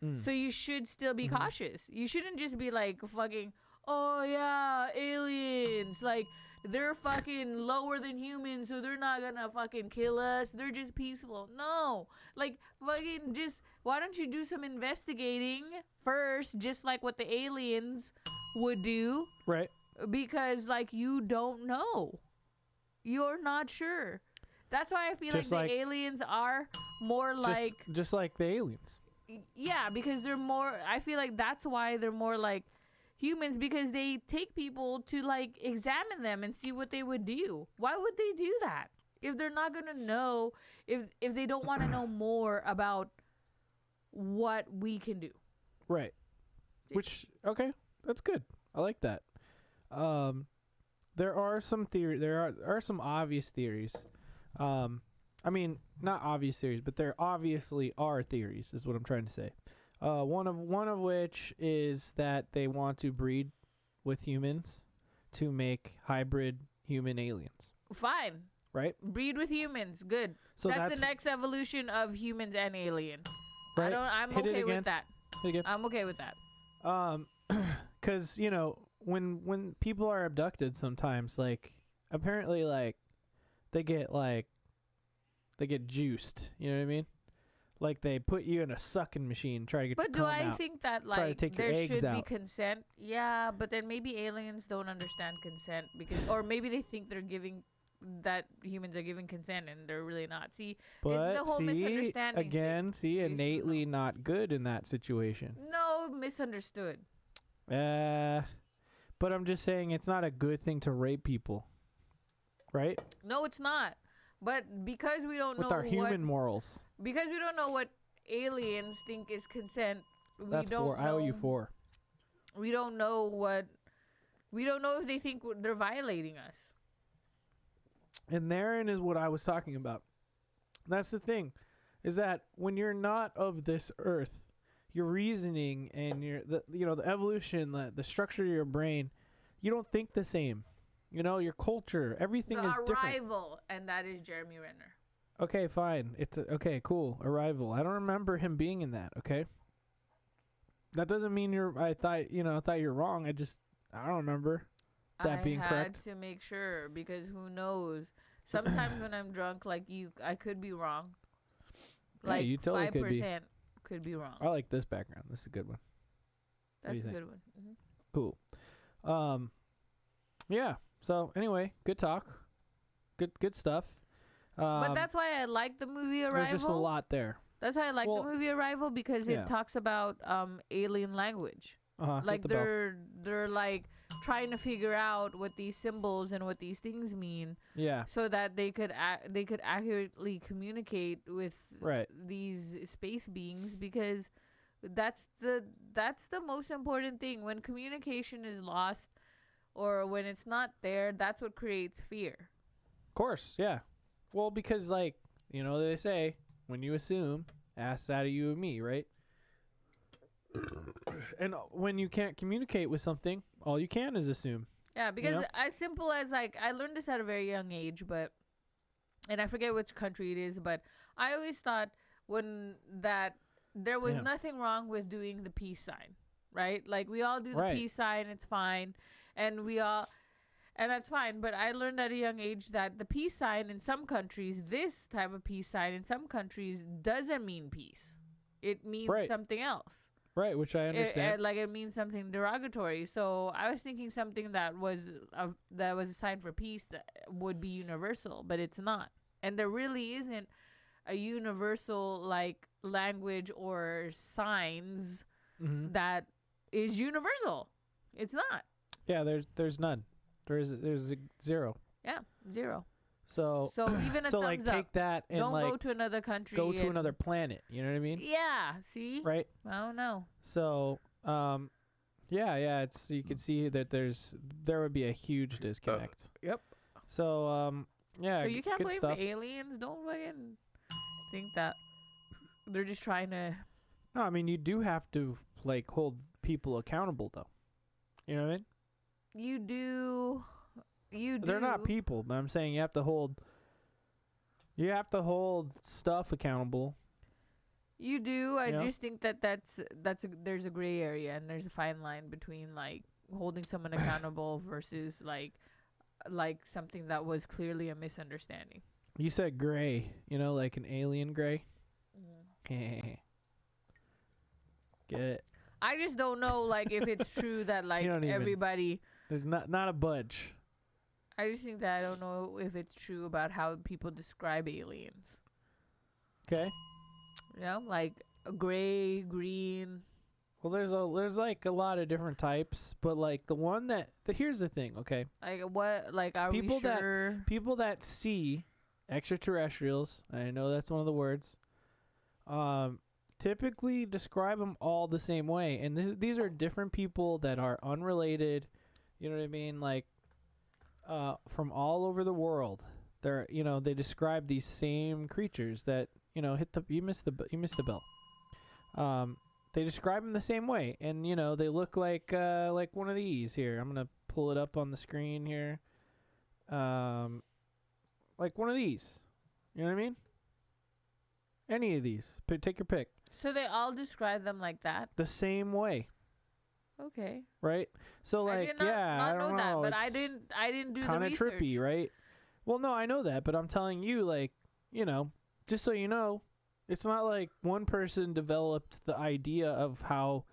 Mm. So you should still be Mhm. cautious. You shouldn't just be like fucking, oh yeah, aliens. Like they're fucking lower than humans, so they're not gonna fucking kill us. They're just peaceful. No, like fucking just why don't you do some investigating first, just like what the aliens would do? Right. Because like you don't know, you're not sure. That's why I feel Just like like- the aliens are more like just like the aliens. yeah, because they're more, I feel like that's why they're more like humans, because they take people to like examine them and see what they would do. Why would they do that if they're not gonna know, if they don't want to know more about what we can do? Right. Which okay, that's good. I like that. There are some there are some obvious theories. I mean, not obvious theories, but there obviously are theories, is what I'm trying to say. One of which is that they want to breed with humans to make hybrid human aliens, Fine, right? breed with humans, good. So that's the next evolution of humans and aliens. right. I'm Hit it okay again. with that. Hit it again. I'm okay with that. Because when people are abducted, sometimes like apparently like they get juiced. You know what I mean? Like they put you in a sucking machine, try to get But your do cum I out. think that Try to like take your there eggs should be out. consent? Yeah, but then maybe aliens don't understand consent because, or maybe they think they're giving that humans are giving consent and they're really not. See, But the whole see, misunderstanding thing. again, see, don't innately not good in that situation. no, misunderstood. But I'm just saying it's not a good thing to rape people, right? No, it's not. But because we don't With know our human morals. because we don't know what aliens think is consent, That's we don't four. know. I owe you 4. We don't know what. We don't know if they think they're violating us. And therein is what I was talking about. That's the thing, is that when you're not of this earth, your reasoning and the evolution, the structure of your brain, you don't think the same. Your culture, everything The is different. Arrival, and that is Jeremy Renner. Okay, fine. Okay, cool. Arrival. I don't remember him being in that. Okay. That doesn't mean I thought you're wrong. I don't remember that being I correct. had to make sure because who knows? Sometimes when I'm drunk, like you, I could be wrong. Yeah, Like you totally could be. 5% could be wrong. I like this background. This is a good one. do That's you a think? good one. Hmm. Cool. Yeah. So anyway, good talk. Good stuff. But that's why I like the movie Arrival. There's just a lot there. That's why I like Well, the movie Arrival because yeah. it talks about alien language. Like Like the bell. they're like trying to figure out what these symbols and what these things mean, Yeah. so that they could accurately communicate with Right. these space beings, because that's the most important thing. When communication is lost or when it's not there, that's what creates fear. Of course. Yeah. Well, because they say when you assume, ask out of you and me, right? And when you can't communicate with something, all you can is assume. Yeah, because know? as simple as like I learned this at a very young age, and I forget which country it is, but I always thought that there was nothing wrong with doing the peace sign, right? Like we all do the peace sign, it's fine, and that's fine. But I learned at a young age that the peace sign in some countries, this type of peace sign in some countries doesn't mean peace. It means something else. Right, which I understand. It means something derogatory. So I was thinking something that was a sign for peace that would be universal, but it's not. And there really isn't a universal like language or signs that is universal. It's not. Yeah, there's none. There's zero. Yeah, zero. So even a so thumbs like up. take that and Don't like go to another country. go to another planet. You know what I mean? Yeah. See. Right. I don't know. So yeah. It's you can see that there would be a huge disconnect. Yep. So yeah. So you can't good blame stuff. the aliens. Don't fucking think that they're just trying to. No, I mean you do have to like hold people accountable though. You know what I mean? You do. They're not people, but I'm saying you have to hold stuff accountable. You do. I You know? just think that there's a gray area and there's a fine line between like holding someone accountable versus like something that was clearly a misunderstanding. You said gray, like an alien gray. Get it? I just don't know like if it's true that like everybody. There's not a budge. I just think that I don't know if it's true about how people describe aliens. Okay. Like gray, green. Well, there's like a lot of different types, but like the one here's the thing, okay? Like what? Like are people we sure? People that see extraterrestrials, I know that's one of the words, typically describe them all the same way, and these are different people that are unrelated. You know what I mean? Like. From all over the world, they describe these same creatures that you missed the bell. They describe them the same way, and they look like one of these here. I'm gonna pull it up on the screen here. Like one of these. You know what I mean? Any of these. Take your pick. So they all describe them like that? The same way. Okay. Right? So like I did not know that, but I didn't do the research. Kind of trippy, right? Well, no, I know that, but I'm telling you, like, just so you know, it's not like one person developed the idea of how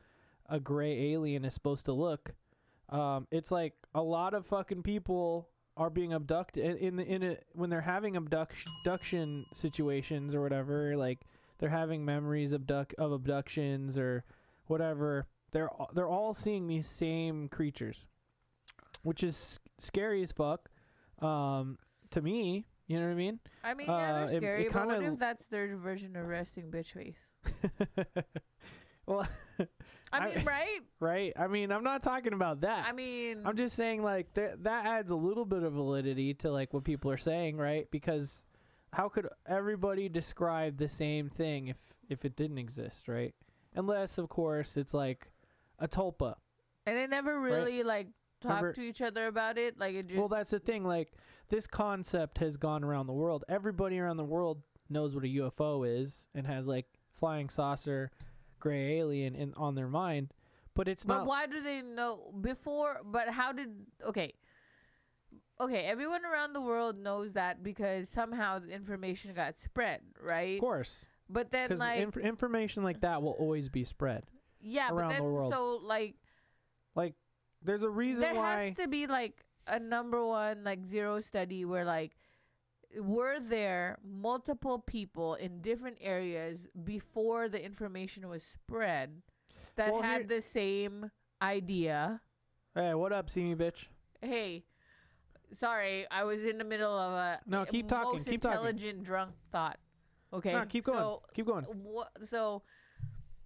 a gray alien is supposed to look. It's like a lot of fucking people are being abducted when they're having abduction situations or whatever, like they're having memories of abductions or whatever. They're all seeing these same creatures, which is scary as fuck to me. You know what I mean? I mean, yeah, they're scary, but what if that's their version of resting bitch face? Well, I mean, right? Right? I mean, I'm not talking about that. I mean... I'm just saying, like, that adds a little bit of validity to, like, what people are saying, right? Because how could everybody describe the same thing if it didn't exist, right? Unless, of course, it's, like, a tulpa. And they never really, like, talk to each other about it? Like, it just... Well, that's the thing. Like, this concept has gone around the world. Everybody around the world knows what a UFO is and has, like, flying saucer, gray alien on their mind. But it's not... But why do they know before... But how did... Okay, everyone around the world knows that because somehow the information got spread, right? Of course. But then, like... Because information like that will always be spread. Yeah, around but then, the world. So, like... Like, there's a reason why... There has to be, like, a number one, like, zero study where, like, were there multiple people in different areas before the information was spread that had the same idea? Hey, what up, see me, bitch? Hey, sorry, I was in the middle of a keep talking. most Keep intelligent talking. drunk thought. Okay, no, keep going. Keep going. So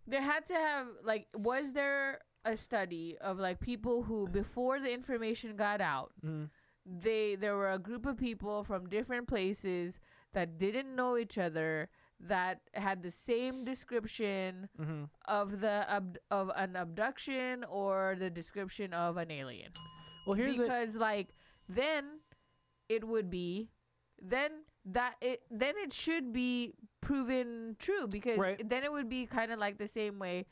there had to have, like, was there a study of, like, people who before the information got out, there were a group of people from different places that didn't know each other that had the same description Mm-hmm. of of an abduction or the description of an alien. Well, here's because like then it would be then it should be proven true, because Right. then it would be kind of like the same way.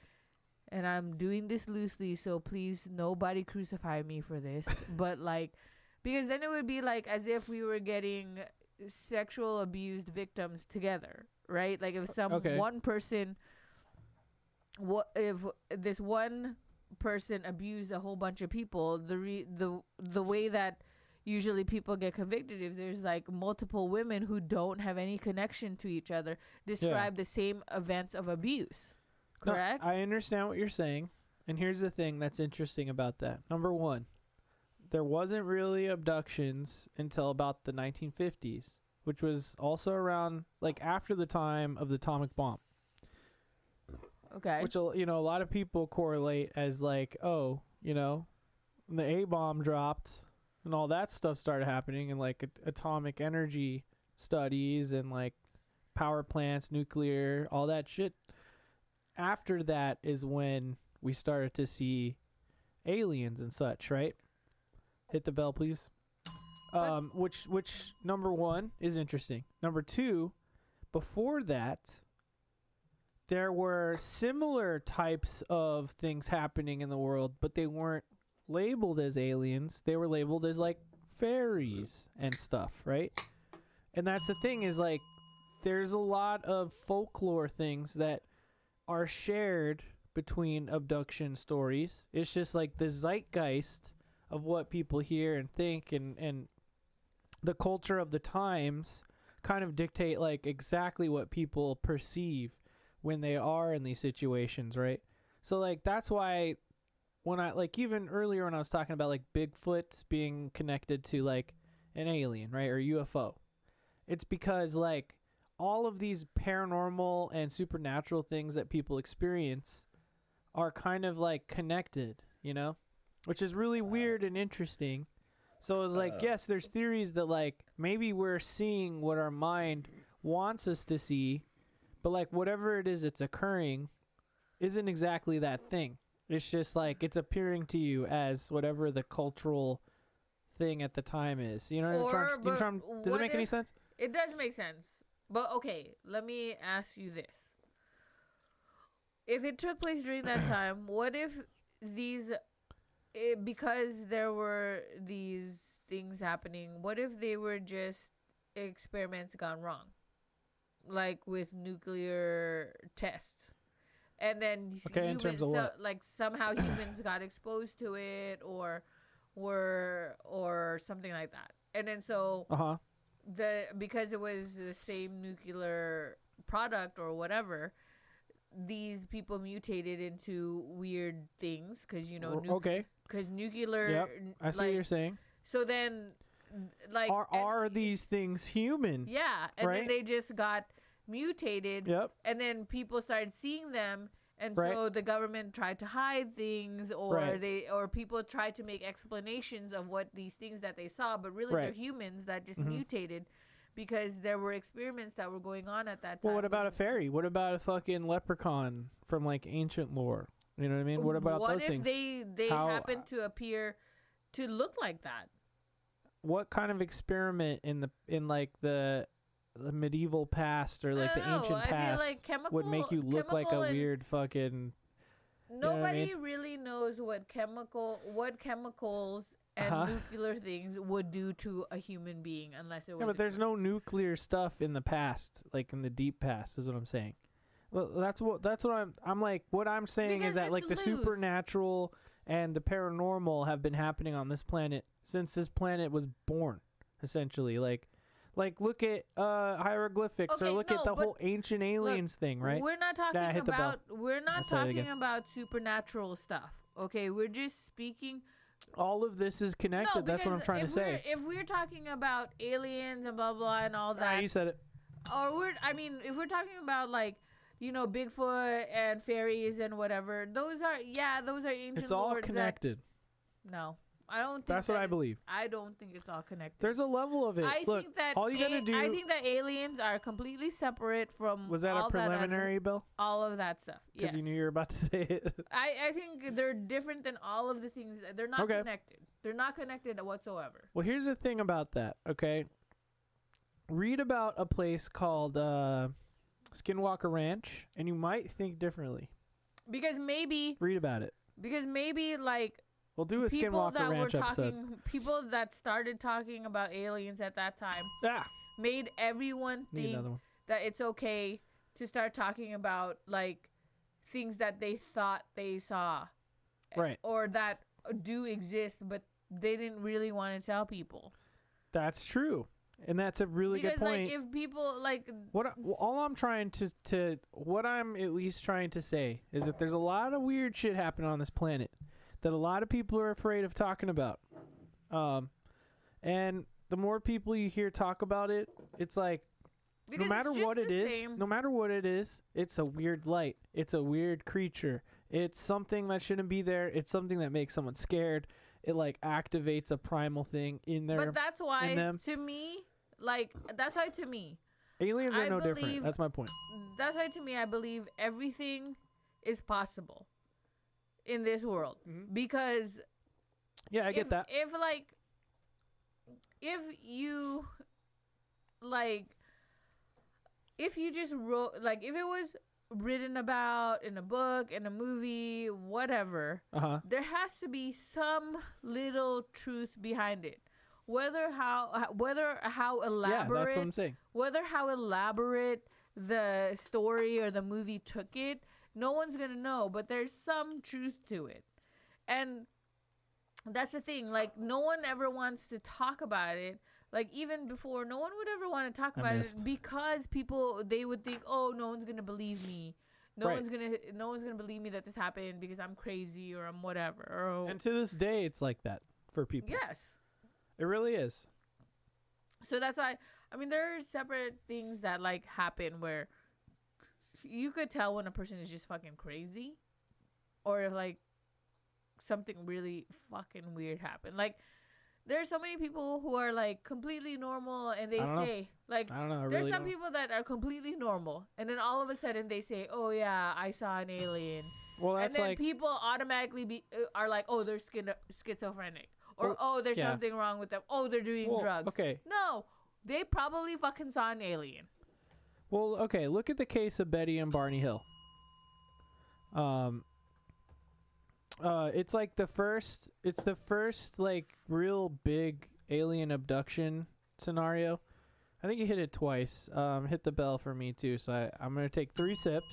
And I'm doing this loosely, so please nobody crucify me for this. But like, because then it would be like as if we were getting sexual abused victims together, right? Like if one person, if this one person abused a whole bunch of people, the way that usually people get convicted, if there's like multiple women who don't have any connection to each other, describe the same events of abuse. Correct? No, I understand what you're saying. And here's the thing that's interesting about that. Number one, there wasn't really abductions until about the 1950s, which was also around like after the time of the atomic bomb. Okay. Which, you know, a lot of people correlate as like, oh, you know, when the A-bomb dropped and all that stuff started happening, and like atomic energy studies and like power plants, nuclear, all that shit. After that is when we started to see aliens and such, right? Hit the bell, please. Which number one is interesting. Number two, before that, there were similar types of things happening in the world, but they weren't labeled as aliens. They were labeled as like fairies and stuff, right? And that's the thing, is like there's a lot of folklore things that are shared between abduction stories. It's just like the zeitgeist of what people hear and think, and the culture of the times kind of dictate like exactly what people perceive when they are in these situations, right? So like that's why when I like even earlier when I was talking about like Bigfoot being connected to like an alien, right, or UFO, it's because like all of these paranormal and supernatural things that people experience are kind of like connected, you know, which is really weird and interesting. So it's like, yes, there's theories that like maybe we're seeing what our mind wants us to see, but like whatever it is that's occurring isn't exactly that thing. It's just like it's appearing to you as whatever the cultural thing at the time is. You know what I'm trying? Does it make any sense? It does make sense. But okay, let me ask you this. If it took place during that time, what if because there were these things happening, what if they were just experiments gone wrong? Like with nuclear tests. And then in terms of what? Like somehow humans got exposed to it or something like that. And then so because it was the same nuclear product or whatever, these people mutated into weird things because because nuclear. Yep, I see what you're saying. So then, like, are these things human? Yeah, and right? then they just got mutated. Yep. And then people started seeing them. And so the government tried to hide things, or people tried to make explanations of what these things that they saw, but really they're humans that just mutated because there were experiments that were going on at that time. Well, what about a fairy? What about a fucking leprechaun from like ancient lore? You know what I mean? What about those things? What if they happen to appear to look like that? What kind of experiment in like the medieval past or like the ancient past would make you look like a weird fucking... Nobody really knows what chemicals and nuclear things would do to a human being unless it was... Yeah, but there's no nuclear stuff in the past, like in the deep past is what I'm saying. Well, that's what I'm like, what I'm saying is that like the supernatural and the paranormal have been happening on this planet since this planet was born, essentially. Like look at hieroglyphics, or look at the whole ancient aliens thing, right? We're not talking about supernatural stuff. Okay, we're just speaking. All of this is connected. No, that's what I'm trying to say. If we're talking about aliens and blah blah and all that, you said it. Or if we're talking about like, you know, Bigfoot and fairies and whatever, those are ancient. It's all connected. No, I don't think That's what I believe. I don't think it's all connected. There's a level of it. Look, all you gotta do. I think that aliens are completely separate from. Was that all a preliminary, Bill? All of that stuff. Because Yes. you knew you were about to say it. I think they're different than all of the things. They're not connected. They're not connected whatsoever. Well, here's the thing about that. Okay. Read about a place called Skinwalker Ranch, and you might think differently. Because maybe. Read about it. Because maybe like. We'll do a Skinwalker Ranch episode. People that started talking about aliens at that time made everyone think that it's okay to start talking about like things that they thought they saw, right? Or that do exist, but they didn't really want to tell people. That's true, and that's a really good point. Like, if people like all I'm trying to what I'm at least trying to say is that there's a lot of weird shit happening on this planet that a lot of people are afraid of talking about. And the more people you hear talk about it, it's like, no matter what it is, it's a weird light. It's a weird creature. It's something that shouldn't be there. It's something that makes someone scared. It like activates a primal thing in there. But that's why, to me, aliens are no different. That's my point. That's why, to me, I believe everything is possible in this world, because I get that. If you just wrote, like, if it was written about in a book, in a movie, whatever, there has to be some little truth behind it. Whether how elaborate, that's what I'm saying. Whether how elaborate the story or the movie took it, no one's gonna know, but there's some truth to it. And that's the thing, like, no one ever wants to talk about it. Like, even before, no one would ever want to talk about it because they would think, oh, no one's gonna believe me. No one's gonna believe me that this happened because I'm crazy or I'm whatever. And to this day, it's like that for people. Yes. It really is. So that's why, I mean, there are separate things that, like, happen where you could tell when a person is just fucking crazy, or if like something really fucking weird happened. Like, there's so many people who are like completely normal, and they say like, I don't know. There's some people that are completely normal, and then all of a sudden they say, "Oh yeah, I saw an alien." Well, that's, and then like, people automatically are like, "Oh, they're schizophrenic," or "Oh, there's something wrong with them." "Oh, they're doing drugs." Okay. No, they probably fucking saw an alien. Well, okay, look at the case of Betty and Barney Hill. It's like the first like real big alien abduction scenario. I think you hit it twice. Hit the bell for me too, so I'm going to take 3 sips.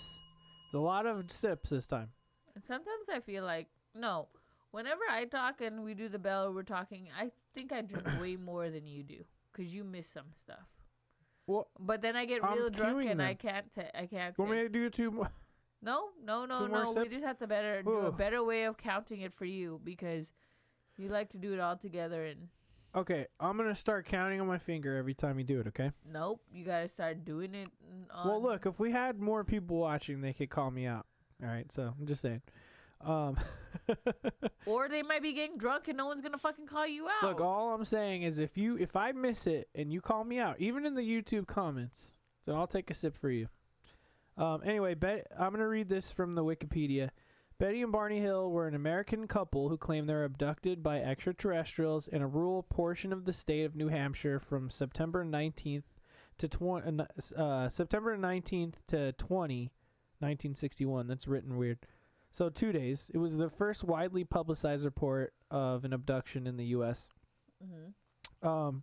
There's a lot of sips this time. And sometimes I feel like, no, whenever I talk and we do the bell, we're talking, I think I drink way more than you do, because you miss some stuff. Well, but then I get real drunk and I can't. Want me to do 2 more? No. We just have to do a better way of counting it for you, because you like to do it all together. And okay, I'm gonna start counting on my finger every time you do it. Okay. Nope, you gotta start doing it. Well, look, if we had more people watching, they could call me out. All right, so I'm just saying. Or they might be getting drunk and no one's gonna fucking call you out. Look, all I'm saying is if I miss it and you call me out, even in the YouTube comments, then I'll take a sip for you. Anyway, I'm gonna read this from the Wikipedia. Betty and Barney Hill were an American couple who claimed they were abducted by extraterrestrials in a rural portion of the state of New Hampshire from September 19th to 20, 1961. That's written weird. So 2 days. It was the first widely publicized report of an abduction in the U.S. Mm-hmm.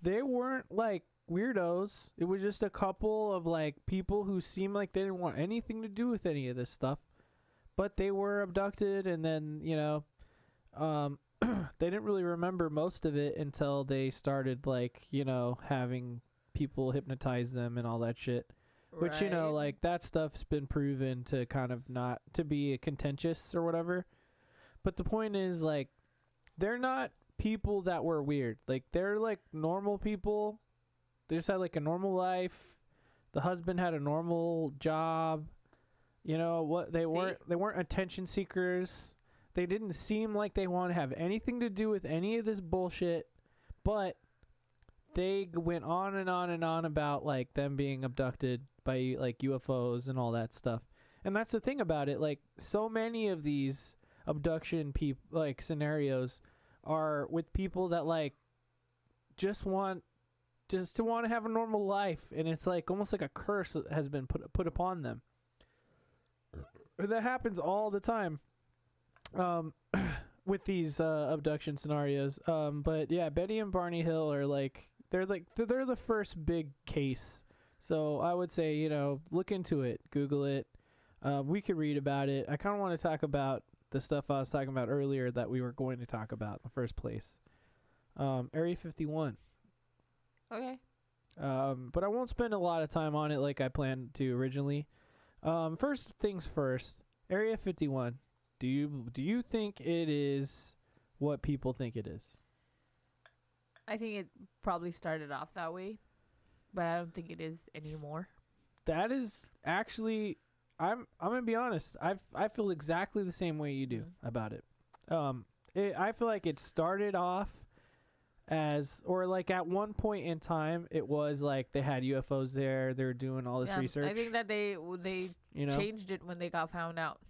They weren't like weirdos. It was just a couple of like people who seemed like they didn't want anything to do with any of this stuff, but they were abducted, and then they didn't really remember most of it until they started like having people hypnotize them and all that shit. Which, like, that stuff's been proven to kind of not to be contentious or whatever. But the point is, like, they're not people that were weird. Like, they're, like, normal people. They just had, like, a normal life. The husband had a normal job. They weren't attention seekers. They didn't seem like they want to have anything to do with any of this bullshit, but they went on and on and on about like them being abducted by like UFOs and all that stuff. And that's the thing about it. Like so many of these abduction like scenarios are with people that like just to want to have a normal life, and it's like almost like a curse that has been put upon them. And that happens all the time with these abduction scenarios. But yeah, Betty and Barney Hill are like they're the first big case. So I would say, you know, look into it, Google it. We could read about it. I kind of want to talk about the stuff I was talking about earlier that we were going to talk about in the first place. Area 51. Okay. But I won't spend a lot of time on it like I planned to originally. First things first, Area 51. Do you think it is what people think it is? I think it probably started off that way, but I don't think it is anymore. That is actually, I'm gonna be honest. I feel exactly the same way you do about it. I feel like it started off as, or like at one point in time, it was like they had UFOs there. They were doing all this research. I think that they changed it when they got found out.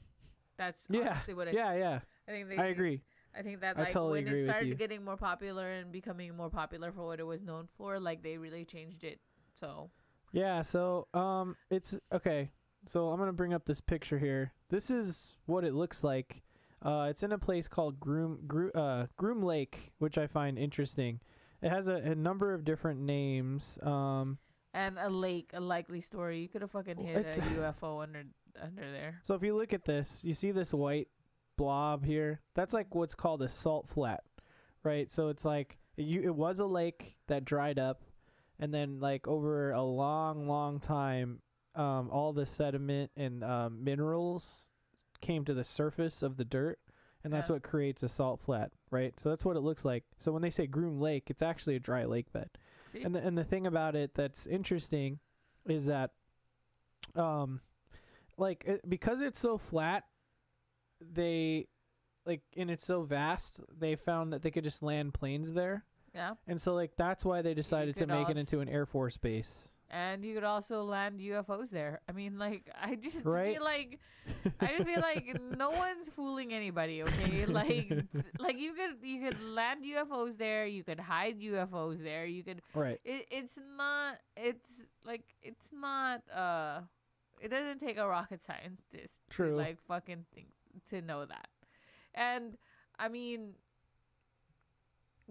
That's honestly what yeah. I think I agree. I think that I like totally when agree it with started you. getting more popular and becoming more popular for what it was known for, like they really changed it. So yeah, so it's okay. So I'm gonna bring up this picture here. This is what it looks like. It's in a place called Groom Lake, which I find interesting. It has a number of different names. And a lake, a likely story. You could have fucking hit a UFO under there. So if you look at this, you see this white blob here. That's like what's called a salt flat, right? So it's like it was a lake that dried up, and then like over a long time, all the sediment and minerals came to the surface of the dirt, and that's what creates a salt flat, right? So that's what it looks like. So when they say Groom Lake, it's actually a dry lake bed. See? And the thing about it that's interesting is that because it's so flat, they and it's so vast, they found that they could just land planes there. Yeah. And so like that's why they decided to make it into an Air Force base. And you could also land UFOs there. I mean, like, I just feel like no one's fooling anybody. Okay, like you could land UFOs there. You could hide UFOs there. You could. Right. It's not. It doesn't take a rocket scientist to like fucking think to know that. And I mean,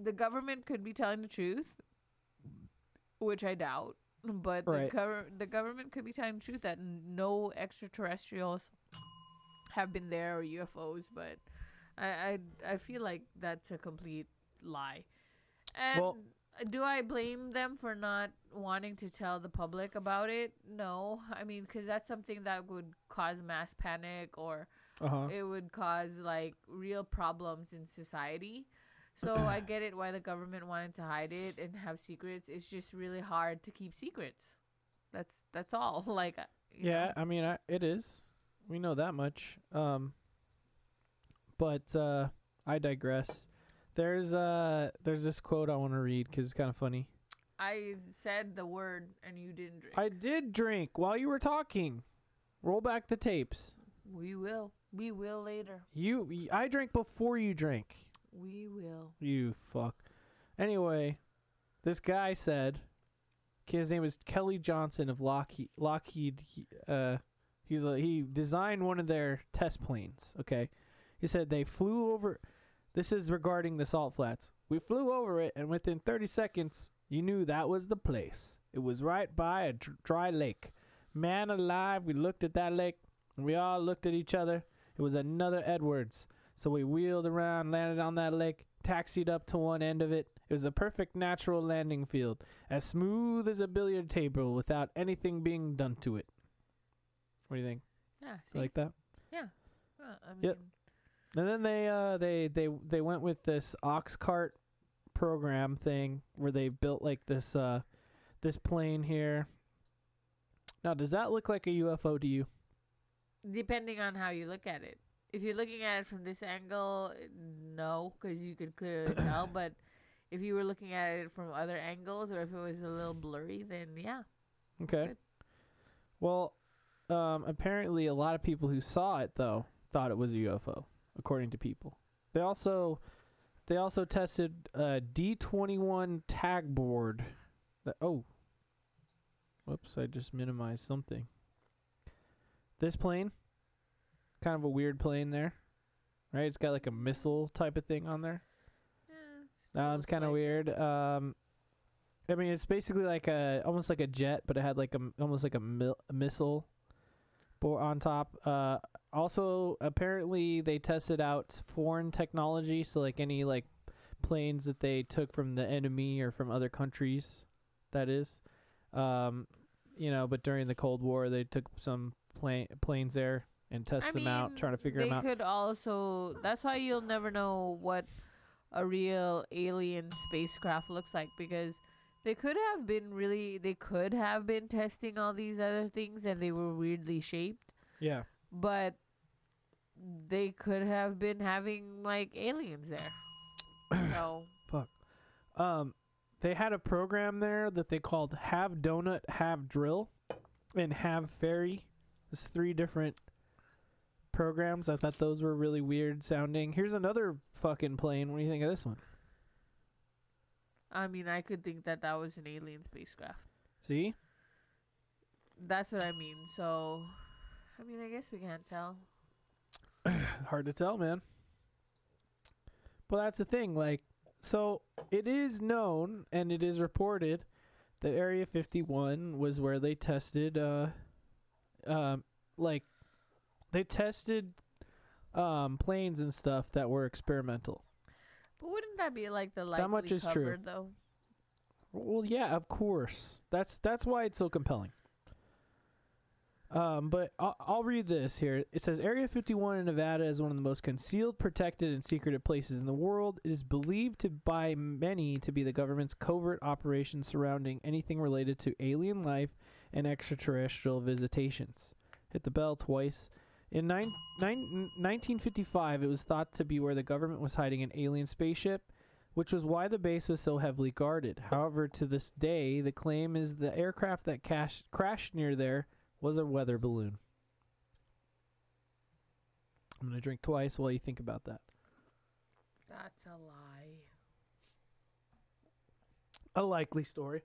the government could be telling the truth, which I doubt. But the government could be telling the truth that no extraterrestrials have been there or UFOs. But I feel like that's a complete lie. And do I blame them for not wanting to tell the public about it? No. I mean, because that's something that would cause mass panic, or it would cause like real problems in society. So I get it why the government wanted to hide it and have secrets. It's just really hard to keep secrets. That's all. Like you know? I mean, it is. We know that much. But I digress. There's this quote I want to read because it's kind of funny. I said the word and you didn't drink. I did drink while you were talking. Roll back the tapes. We will later. I drank before you drank. We will. You fuck. Anyway, this guy said, his name is Kelly Johnson of Lockheed. He designed one of their test planes. Okay, he said they flew over. This is regarding the salt flats. We flew over it, and within 30 seconds, you knew that was the place. It was right by a dry lake. Man alive, we looked at that lake, and we all looked at each other. It was another Edwards. So we wheeled around, landed on that lake, taxied up to one end of it. It was a perfect natural landing field, as smooth as a billiard table without anything being done to it. What do you think? Yeah. You like that? Yeah. Well, I mean, yep. And then they went with this ox cart program thing where they built like this plane here. Now, does that look like a UFO to you? Depending on how you look at it. if you're looking at it from this angle, no, because you could clearly tell. But if you were looking at it from other angles, or if it was a little blurry, then yeah. Okay. Good. Well, apparently a lot of people who saw it though thought it was a UFO, according to people. They also tested a D21 tag board. Whoops, I just minimized something. This plane, kind of a weird plane there, right? It's got like a missile type of thing on there. That one's kind of weird. I mean, it's basically like almost like a jet, but it had like almost like a missile on top. Also, apparently they tested out foreign technology, so like any like planes that they took from the enemy or from other countries, that is. But during the Cold War, they took some planes there and tested them out, trying to figure them out. They could also. That's why you'll never know what a real alien spacecraft looks like, because they could have been testing all these other things and they were weirdly shaped. Yeah. But they could have been having like aliens there. So fuck. They had a program there that they called Have Donut, Have Drill, and Have Ferry. There's 3 different programs. I thought those were really weird sounding. Here's another fucking plane. What do you think of this one? I mean, I could think that was an alien spacecraft. See? That's what I mean. So, I mean, I guess we can't tell. Hard to tell, man. But that's the thing, like, so it is known and it is reported that Area 51 was where they tested, planes and stuff that were experimental. But wouldn't that be like the likely that much is cover, true, though? Well, yeah, of course. That's why it's so compelling. But I'll read this here. It says, Area 51 in Nevada is one of the most concealed, protected, and secretive places in the world. It is believed by many to be the government's covert operation surrounding anything related to alien life and extraterrestrial visitations. Hit the bell twice. In 1955, it was thought to be where the government was hiding an alien spaceship, which was why the base was so heavily guarded. However, to this day, the claim is the aircraft that crashed near there was a weather balloon. I'm going to drink twice while you think about that. That's a lie. A likely story.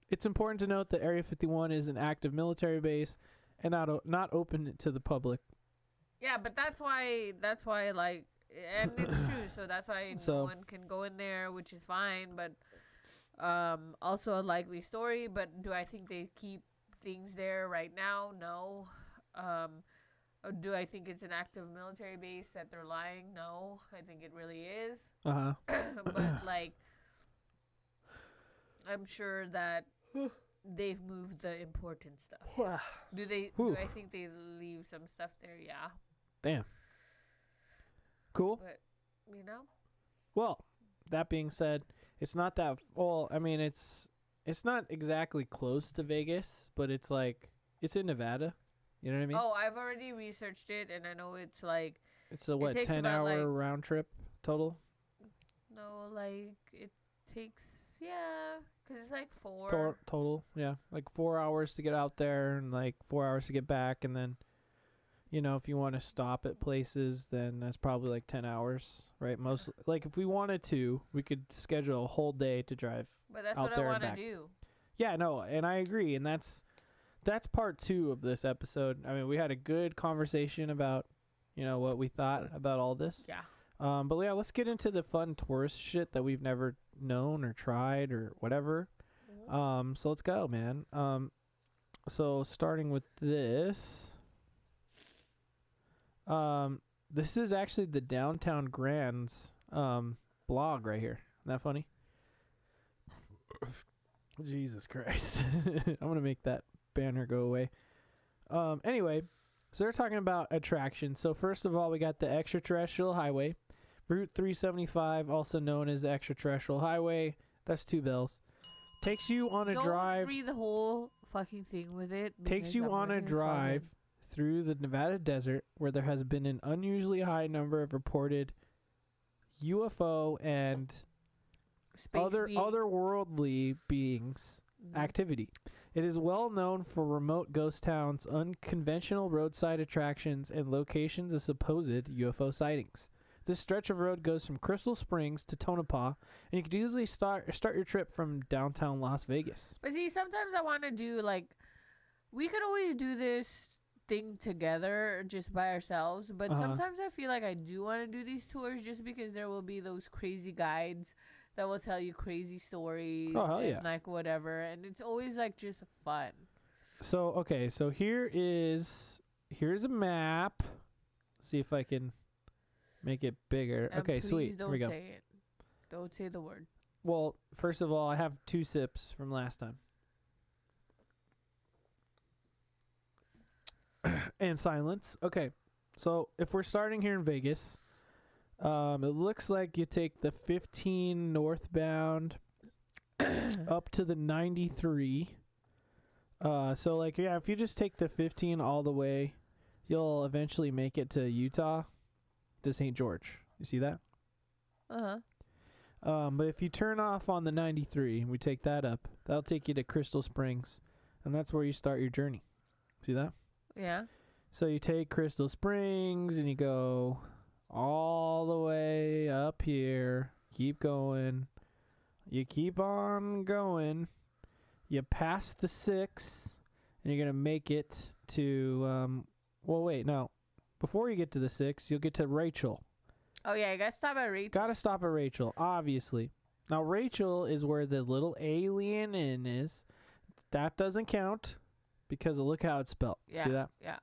It's important to note that Area 51 is an active military base and not open to the public. Yeah, but that's why, like, and it's true, so that's why no one can go in there, which is fine, but also a likely story. But do I think they keep things there right now? No. Do I think it's an active military base that they're lying? No. I think it really is. Uh-huh. But, like, I'm sure that they've moved the important stuff. Do I think they leave some stuff there? Yeah. Damn. Cool. But, Well, that being said, it's not that... Well, I mean, it's not exactly close to Vegas, but it's like... It's in Nevada. You know what I mean? Oh, I've already researched it, and I know it's like... It's a, 10-hour round trip total? No, like, it takes... Yeah, because it's like 4... Total, yeah. Like 4 hours to get out there and like 4 hours to get back, and then... if you want to stop at places, then that's probably like 10 hours, right? Most like if we wanted to, we could schedule a whole day to drive. But that's out what there I want to and back. do. Yeah, no, and I agree, and that's part 2 of this episode. I mean, we had a good conversation about, what we thought about all this. Yeah. But yeah, let's get into the fun tourist shit that we've never known or tried or whatever. Mm-hmm. So let's go, man. So starting with this. This is actually the Downtown Grand's blog right here. Isn't that funny? Jesus Christ. I'm going to make that banner go away. Anyway, so they're talking about attractions. So first of all, we got the Extraterrestrial Highway. Route 375, also known as the Extraterrestrial Highway. That's 2 bells. Takes you on a drive. Don't read the whole fucking thing with it. Takes you on a drive through the Nevada desert where there has been an unusually high number of reported UFO and otherworldly beings activity. It is well known for remote ghost towns, unconventional roadside attractions, and locations of supposed UFO sightings. This stretch of road goes from Crystal Springs to Tonopah, and you could easily start your trip from downtown Las Vegas. But see, sometimes I want to do, like, we could always do this thing together just by ourselves, but sometimes I feel like I do want to do these tours just because there will be those crazy guides that will tell you crazy stories and like whatever, and it's always like just fun. So okay, so here's a map. Let's see if I can make it bigger. And okay, sweet. Don't Here we go. say it. Don't say the word. Well, first of all, I have 2 sips from last time. And silence. Okay, so if we're starting here in Vegas, it looks like you take the 15 northbound up to the 93. So like, yeah, if you just take the 15 all the way, you'll eventually make it to Utah, to St. George. You see that? But if you turn off on the 93 and we take that up, that'll take you to Crystal Springs, and that's where you start your journey. See that? Yeah. So you take Crystal Springs and you go all the way up here. Keep going. You keep on going. You pass the 6, and you're going to make it to, well, wait, no. Before you get to the 6, you'll get to Rachel. Oh, yeah, you got to stop at Rachel. Got to stop at Rachel, obviously. Now, Rachel is where the little alien inn is. That doesn't count because look how it's spelled. Yeah, see that? Yeah.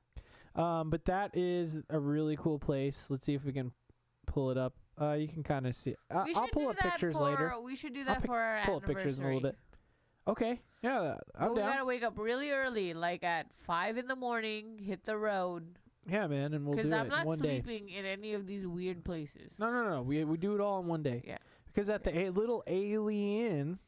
But that is a really cool place. Let's see if we can pull it up. You can kind of see. I'll pull up pictures later. We should do that for our pull up pictures in a little bit. Okay. Yeah, I'm down. We gotta wake up really early, like at 5 in the morning. Hit the road. Yeah, man, and we'll do it Because I'm not one day. sleeping in any of these weird places. No. We do it all in one day. Yeah. Because at the little alien,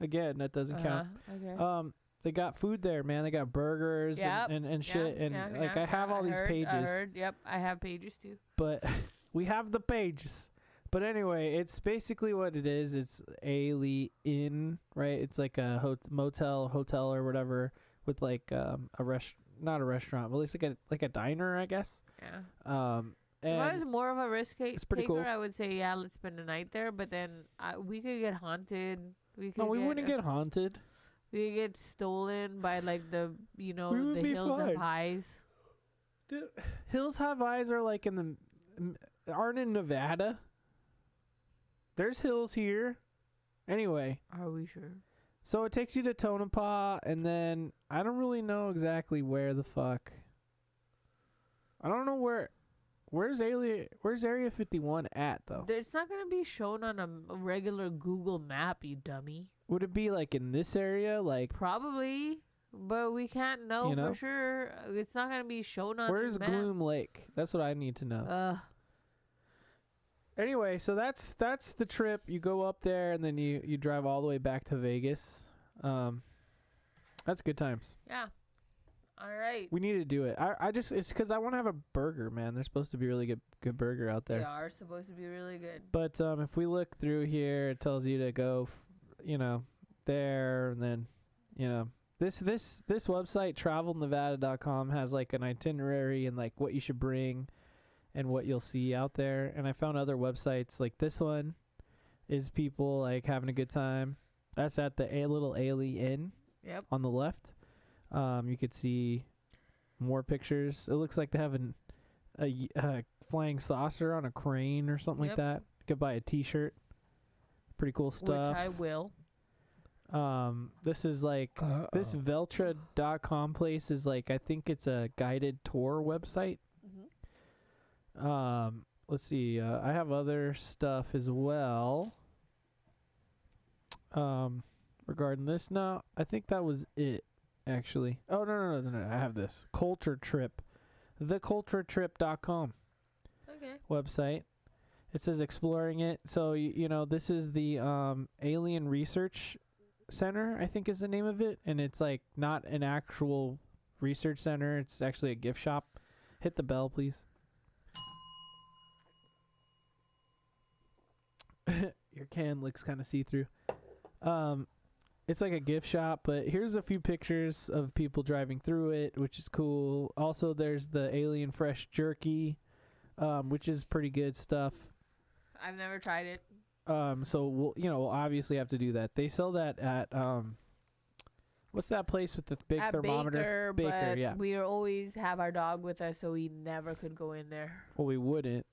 again, that doesn't count. Okay. They got food there, man. They got burgers and shit. And I have all these pages. I heard. Yep, I have pages too. But we have the pages. But anyway, it's basically what it is. It's alien, right? It's like a hotel or whatever with like a not a restaurant, but it's like a diner, I guess. Yeah. And if I was more of a risk taker, cool. I would say, yeah, let's spend the night there. But then we could get haunted. We wouldn't get haunted. We could get stolen by like the We would the be Hills fine. of Highs. The Hills Have Eyes are like aren't in Nevada. There's hills here. Anyway. Are we sure? So it takes you to Tonopah, and then I don't really know exactly where the fuck. I don't know where's Area 51 at though. It's not gonna be shown on a regular Google map, you dummy. Would it be like in this area, like probably? But we can't know for sure. It's not gonna be shown on. Where's the map. Gloom Lake? That's what I need to know. Anyway, so that's the trip. You go up there and then you drive all the way back to Vegas. That's good times. Yeah. All right. We need to do it. It's because I want to have a burger, man. There's supposed to be really good burger out there. They are supposed to be really good. But if we look through here, it tells you to go, there, and then, this website, travelnevada.com, has like an itinerary and like what you should bring and what you'll see out there. And I found other websites like this one is people like having a good time. That's at the little alien Yep. on the left. You could see more pictures. It looks like they have a flying saucer on a crane or something like that. You could buy a t-shirt. Pretty cool stuff. Which I will. This is like this Veltra.com place is like, I think it's a guided tour website. Let's see. I have other stuff as well. Regarding this, no, I think that was it. Actually, oh no, I have this Culture Trip, theculturetrip.com website. It says exploring it. So this is the Alien Research Center, I think is the name of it, and it's like not an actual research center. It's actually a gift shop. Hit the bell, please. Your can looks kind of see-through. It's like a gift shop, but here's a few pictures of people driving through it, which is cool. Also, there's the alien fresh jerky, which is pretty good stuff. I've never tried it. So we'll obviously have to do that. They sell that at what's that place with the big At thermometer? Baker, but yeah. we always have our dog with us, so we never could go in there. Well, we wouldn't,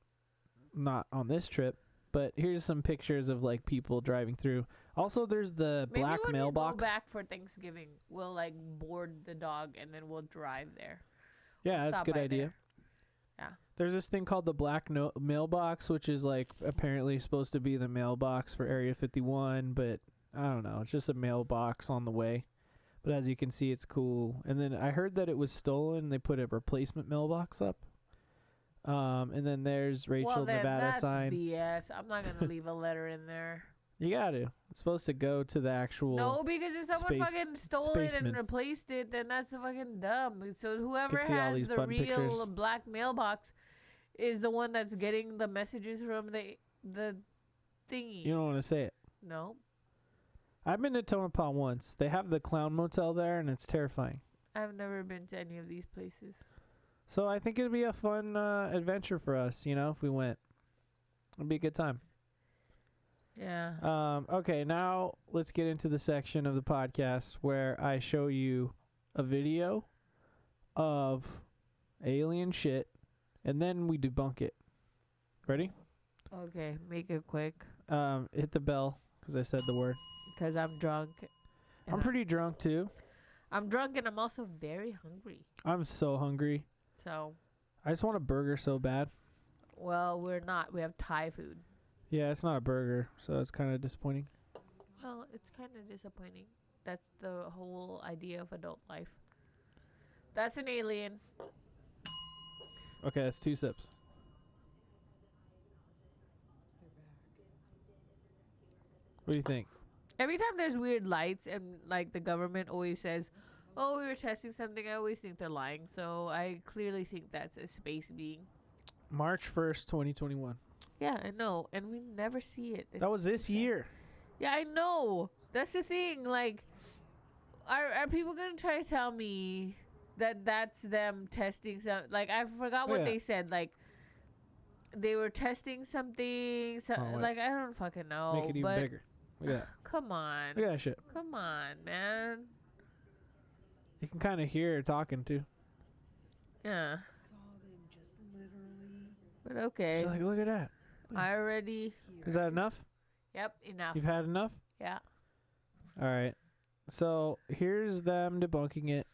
not on this trip. But here's some pictures of like people driving through. Also, there's the Maybe black when mailbox. we go back for Thanksgiving, we'll like board the dog and then we'll drive there. Yeah, that's a good idea. There. Yeah. There's this thing called the black mailbox, which is like apparently supposed to be the mailbox for Area 51, but I don't know. It's just a mailbox on the way. But as you can see, it's cool. And then I heard that it was stolen. They put a replacement mailbox up. And then there's Rachel Nevada that's sign. BS. I'm not gonna leave a letter in there. You got to. It's supposed to go to the actual. No, because if someone fucking stole it and replaced it, then that's fucking dumb. So whoever has the real pictures. black mailbox is the one that's getting the messages from the thingy. You don't want to say it. No. I've been to Tonopah once. They have the Clown Motel there, and it's terrifying. I've never been to any of these places. So I think it'd be a fun adventure for us, if we went. It'd be a good time. Yeah. Okay, now let's get into the section of the podcast where I show you a video of alien shit, and then we debunk it. Ready? Okay, make it quick. Hit the bell, because I said the word. Because I'm drunk. I'm pretty drunk, too. I'm drunk, and I'm also very hungry. I'm so hungry. So. I just want a burger so bad. Well, we're not. We have Thai food. Yeah, it's not a burger, so it's kind of disappointing. Well, it's kind of disappointing. That's the whole idea of adult life. That's an alien. Okay, that's 2 sips. What do you think? Every time there's weird lights and like the government always says, "Oh, we were testing something," I always think they're lying. So I clearly think that's a space being. March 1st, 2021. Yeah, I know, and we never see it. That was this year. Yeah, I know. That's the thing. Like, are people gonna try to tell me that that's them testing some? Like, I forgot what they said. Like, they were testing something. Like, I don't fucking know. Make it even bigger. Look at that. Come on. Look at that shit. Come on, man. You can kind of hear her talking too. Yeah. But okay. She's like, look at that. I already. Is that enough? Yep, enough. You've had enough? Yeah. All right. So here's them debunking it.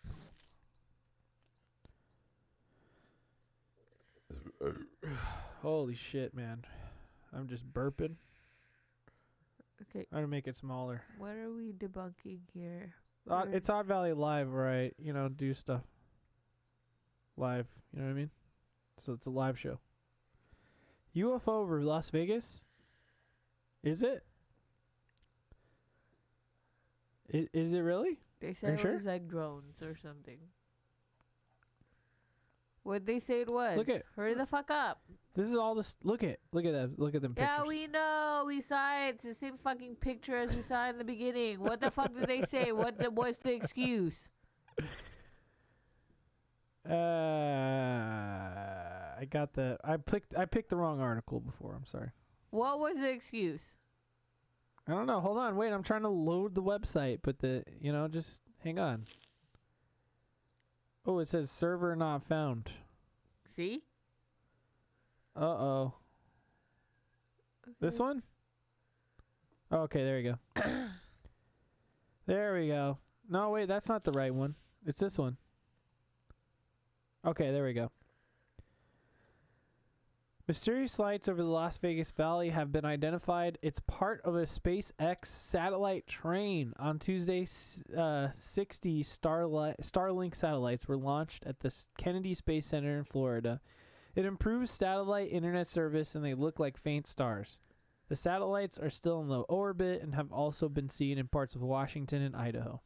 Holy shit, man. I'm just burping. Okay. I'm going to make it smaller. What are we debunking here? It's Odd Valley Live, right? Do stuff live. You know what I mean? So it's a live show. UFO over Las Vegas? Is it? Is it really? They said it was like drones or something. What'd they say it was? Look at. Hurry the fuck up. This is all this. Look at that. Look at them pictures. Yeah, we know. We saw it. It's the same fucking picture as we saw in the beginning. What the fuck did they say? What's the excuse? I got the. I picked the wrong article before. I'm sorry. What was the excuse? I don't know. Hold on. Wait. I'm trying to load the website, but just hang on. Oh, it says server not found. See? Uh-oh. Okay. This one? Okay, there you go. There we go. No, wait, that's not the right one. It's this one. Okay, there we go. Mysterious lights over the Las Vegas Valley have been identified. It's part of a SpaceX satellite train. On Tuesday, 60 Starlink satellites were launched at the Kennedy Space Center in Florida. It improves satellite internet service, and they look like faint stars. The satellites are still in low orbit and have also been seen in parts of Washington and Idaho.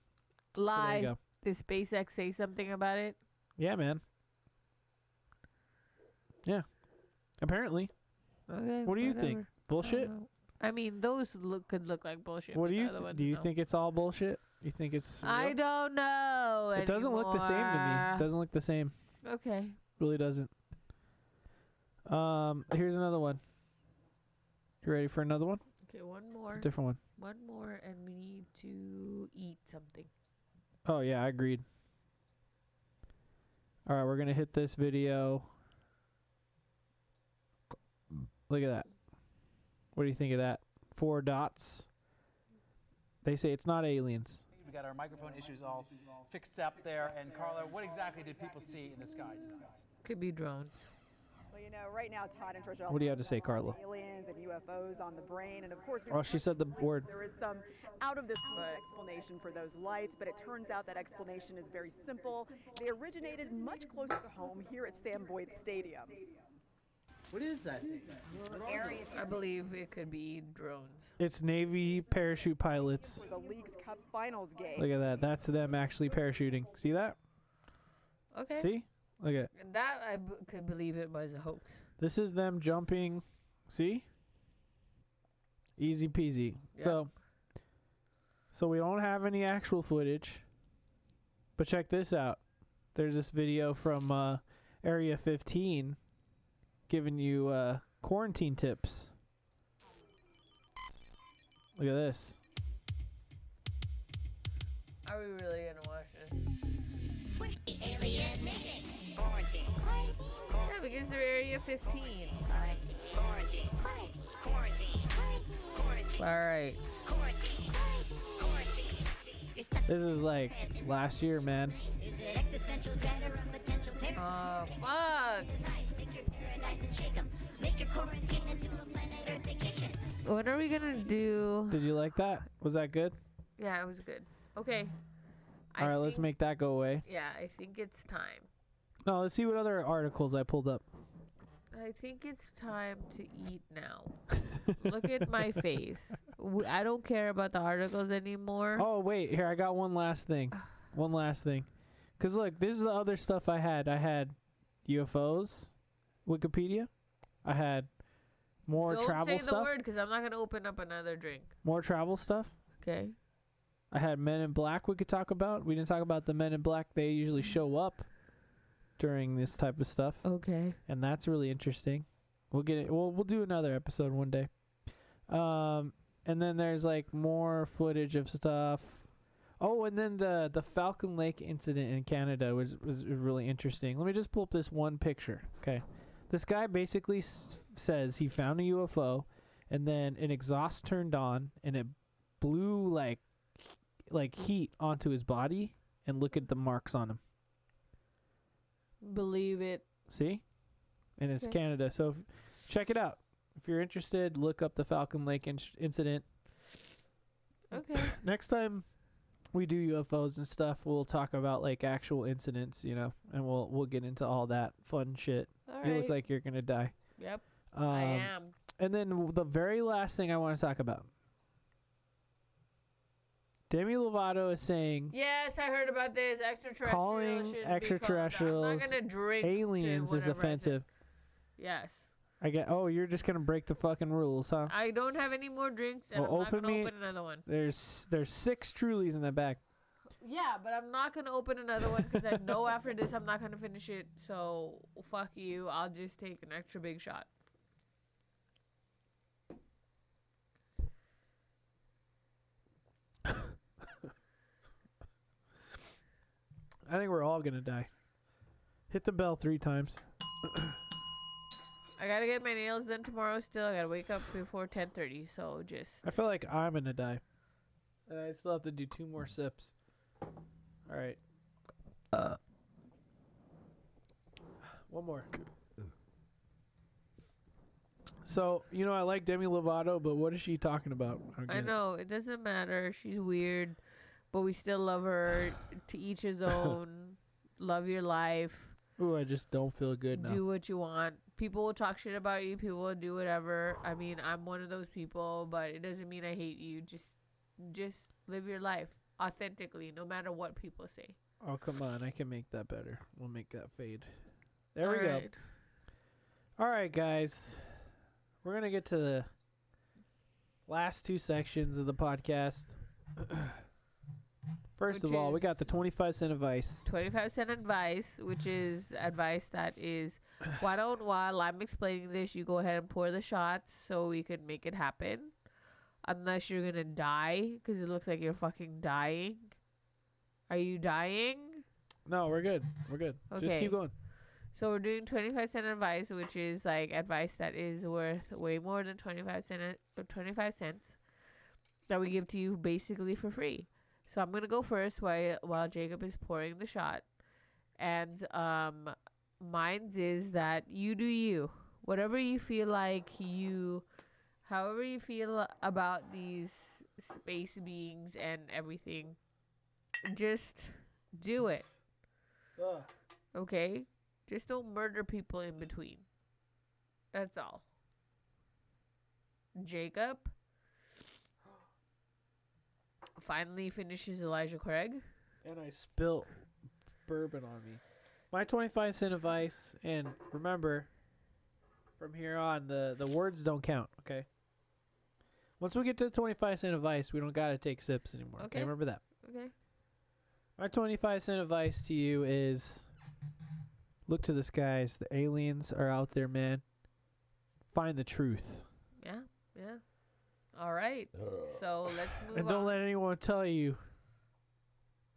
Lie. So Did SpaceX say something about it? Yeah, man. Yeah. Apparently. Okay. What do you think? whatever. Bullshit? I mean, those could look like bullshit. What but do the you other ones, do? You no. think it's all bullshit? You think it's? I real? don't know. It doesn't look the same to me. It anymore. doesn't look the same. Okay. Really doesn't. Here's another one. You ready for another one? Okay, one more. Different one. One more, and we need to eat something. Oh yeah, I agreed. All right, we're gonna hit this video. Look at that. What do you think of that? 4 dots. They say it's not aliens. We got our microphone issues all fixed up there. And Carla, what exactly did people see in the sky tonight? Could be drones. Well, you know, right now, Todd and Trisha. What do you have to say, Carla? Aliens and UFOs on the brain, and of course. Oh, she said the word. There is some out of this explanation for those lights, but it turns out that explanation is very simple. They originated much closer to home here at Sam Boyd Stadium. What is that? I believe it could be drones. It's Navy parachute pilots. For the League's Cup Finals game. Look at that. That's them actually parachuting. See that? Okay. See? Look at it. That could believe it was a hoax. This is them jumping. See? Easy peasy. Yep. So we don't have any actual footage. But check this out. There's this video from Area 15 giving you quarantine tips. Look at this. Are we really gonna watch this? Yeah, because they're Area 15. Alright. This is like last year, man. Oh, fuck. What are we gonna do? Did you like that? Was that good? Yeah, it was good. Okay. All right, let's make that go away. Yeah, I think it's time. No, let's see what other articles I pulled up. I think it's time to eat now. Look at my face. I don't care about the articles anymore. Oh, wait. Here, I got one last thing. One last thing. Because, look, this is the other stuff I had. I had UFOs, Wikipedia. I had more travel Don't say stuff. the word because I'm not going to open up another drink. More travel stuff. Okay. I had Men in Black we could talk about. We didn't talk about the Men in Black. They usually show up during this type of stuff. Okay. And that's really interesting. We'll get it. We'll do another episode one day. And then there's like more footage of stuff. Oh, and then the Falcon Lake incident in Canada was really interesting. Let me just pull up this one picture. Okay. This guy basically says he found a UFO and then an exhaust turned on and it blew like heat onto his body, and look at the marks on him. Believe it. See? And it's Okay. Canada. So check it out. If you're interested, look up the Falcon Lake incident. Okay. Next time we do UFOs and stuff, we'll talk about like actual incidents, you know, and we'll get into all that fun shit. All You right. look like you're going to die. Yep. I am. And then the very last thing I want to talk about. Demi Lovato is saying Yes, I heard about this. Extraterrestrials. calling shouldn't be called that. I'm extraterrestrials not gonna drink aliens to is whatever I said. offensive. Yes. I get. Oh, you're just gonna break the fucking rules, huh? I don't have any more drinks, and Well, I'm not open gonna me- open another one. There's 6 Trulies in the back. Yeah, but I'm not gonna open another one because I know after this I'm not gonna finish it. So fuck you. I'll just take an extra big shot. I think we're all gonna die. Hit the bell 3 times. I gotta get my nails done tomorrow. Still, I gotta wake up before 10:30. So just I feel like I'm gonna die. And I still have to do 2 more sips. All right. One more. So, you know, I like Demi Lovato, but what is she talking about? don't I get it. know it doesn't matter. She's weird, but we still love her. To each his own. Love your life. Ooh, I just don't feel good now. Do what you want. People will talk shit about you. People will do whatever. I mean, I'm one of those people, but it doesn't mean I hate you. Just live your life. authentically, no matter what people say. Oh, come on. I can make that better. We'll make that fade. There we go. Alright. All right, guys. We're going to get to the last two sections of the podcast. First Which of all, we is- got the 25-cent advice. 25-cent advice, which is advice that is, while I'm explaining this, you go ahead and pour the shots so we can make it happen. Unless you're gonna die, because it looks like you're fucking dying. Are you dying? No, we're good. We're good. Just Okay. keep going. So we're doing 25-cent advice, which is like advice that is worth way more than 25 cents that we give to you basically for free. So I'm gonna go first while Jacob is pouring the shot, and mine's is that you do you, whatever you feel like however you feel about these space beings and everything, just do it. Okay, just don't murder people in between. That's all. Jacob finally finishes Elijah Craig. And I spilt bourbon on me. My 25-cent advice, and remember, from here on, the words don't count, okay? Once we get to the 25-cent advice, we don't got to take sips anymore, okay? Okay. Remember that. Okay. My 25-cent advice to you is look to the skies. The aliens are out there, man. Find the truth. Yeah. All right. So let's move And on. don't let anyone tell you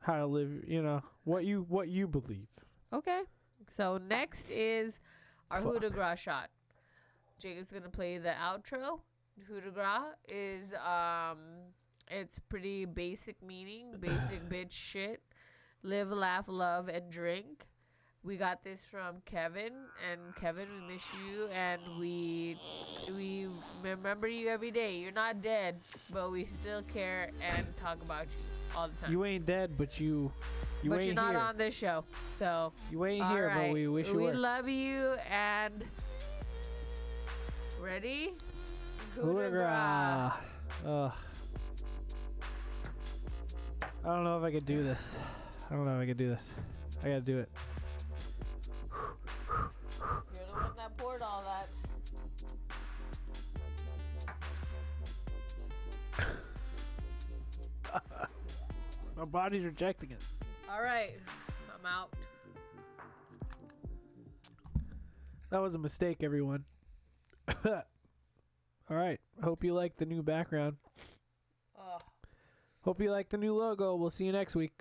how to live, what you believe. Okay. So next is our Fuck. coup de grace shot. Jacob's gonna play the outro. Coup de grace is it's pretty basic meaning, basic bitch shit. Live, laugh, love, and drink. We got this from Kevin, and Kevin, we miss you, and we remember you every day. You're not dead, but we still care and talk about you all the time. You ain't dead, but you but ain't you're not here. on this show, so You ain't all here, right. but we wish you we were. love you, and ready? Coup de grace. Hoorah. Ugh. I don't know if I could do this. I gotta do it. You're the one that poured all that. My body's rejecting it. All right, I'm out. That was a mistake, everyone. All right. Hope you like the new background. Ugh. Hope you like the new logo. We'll see you next week.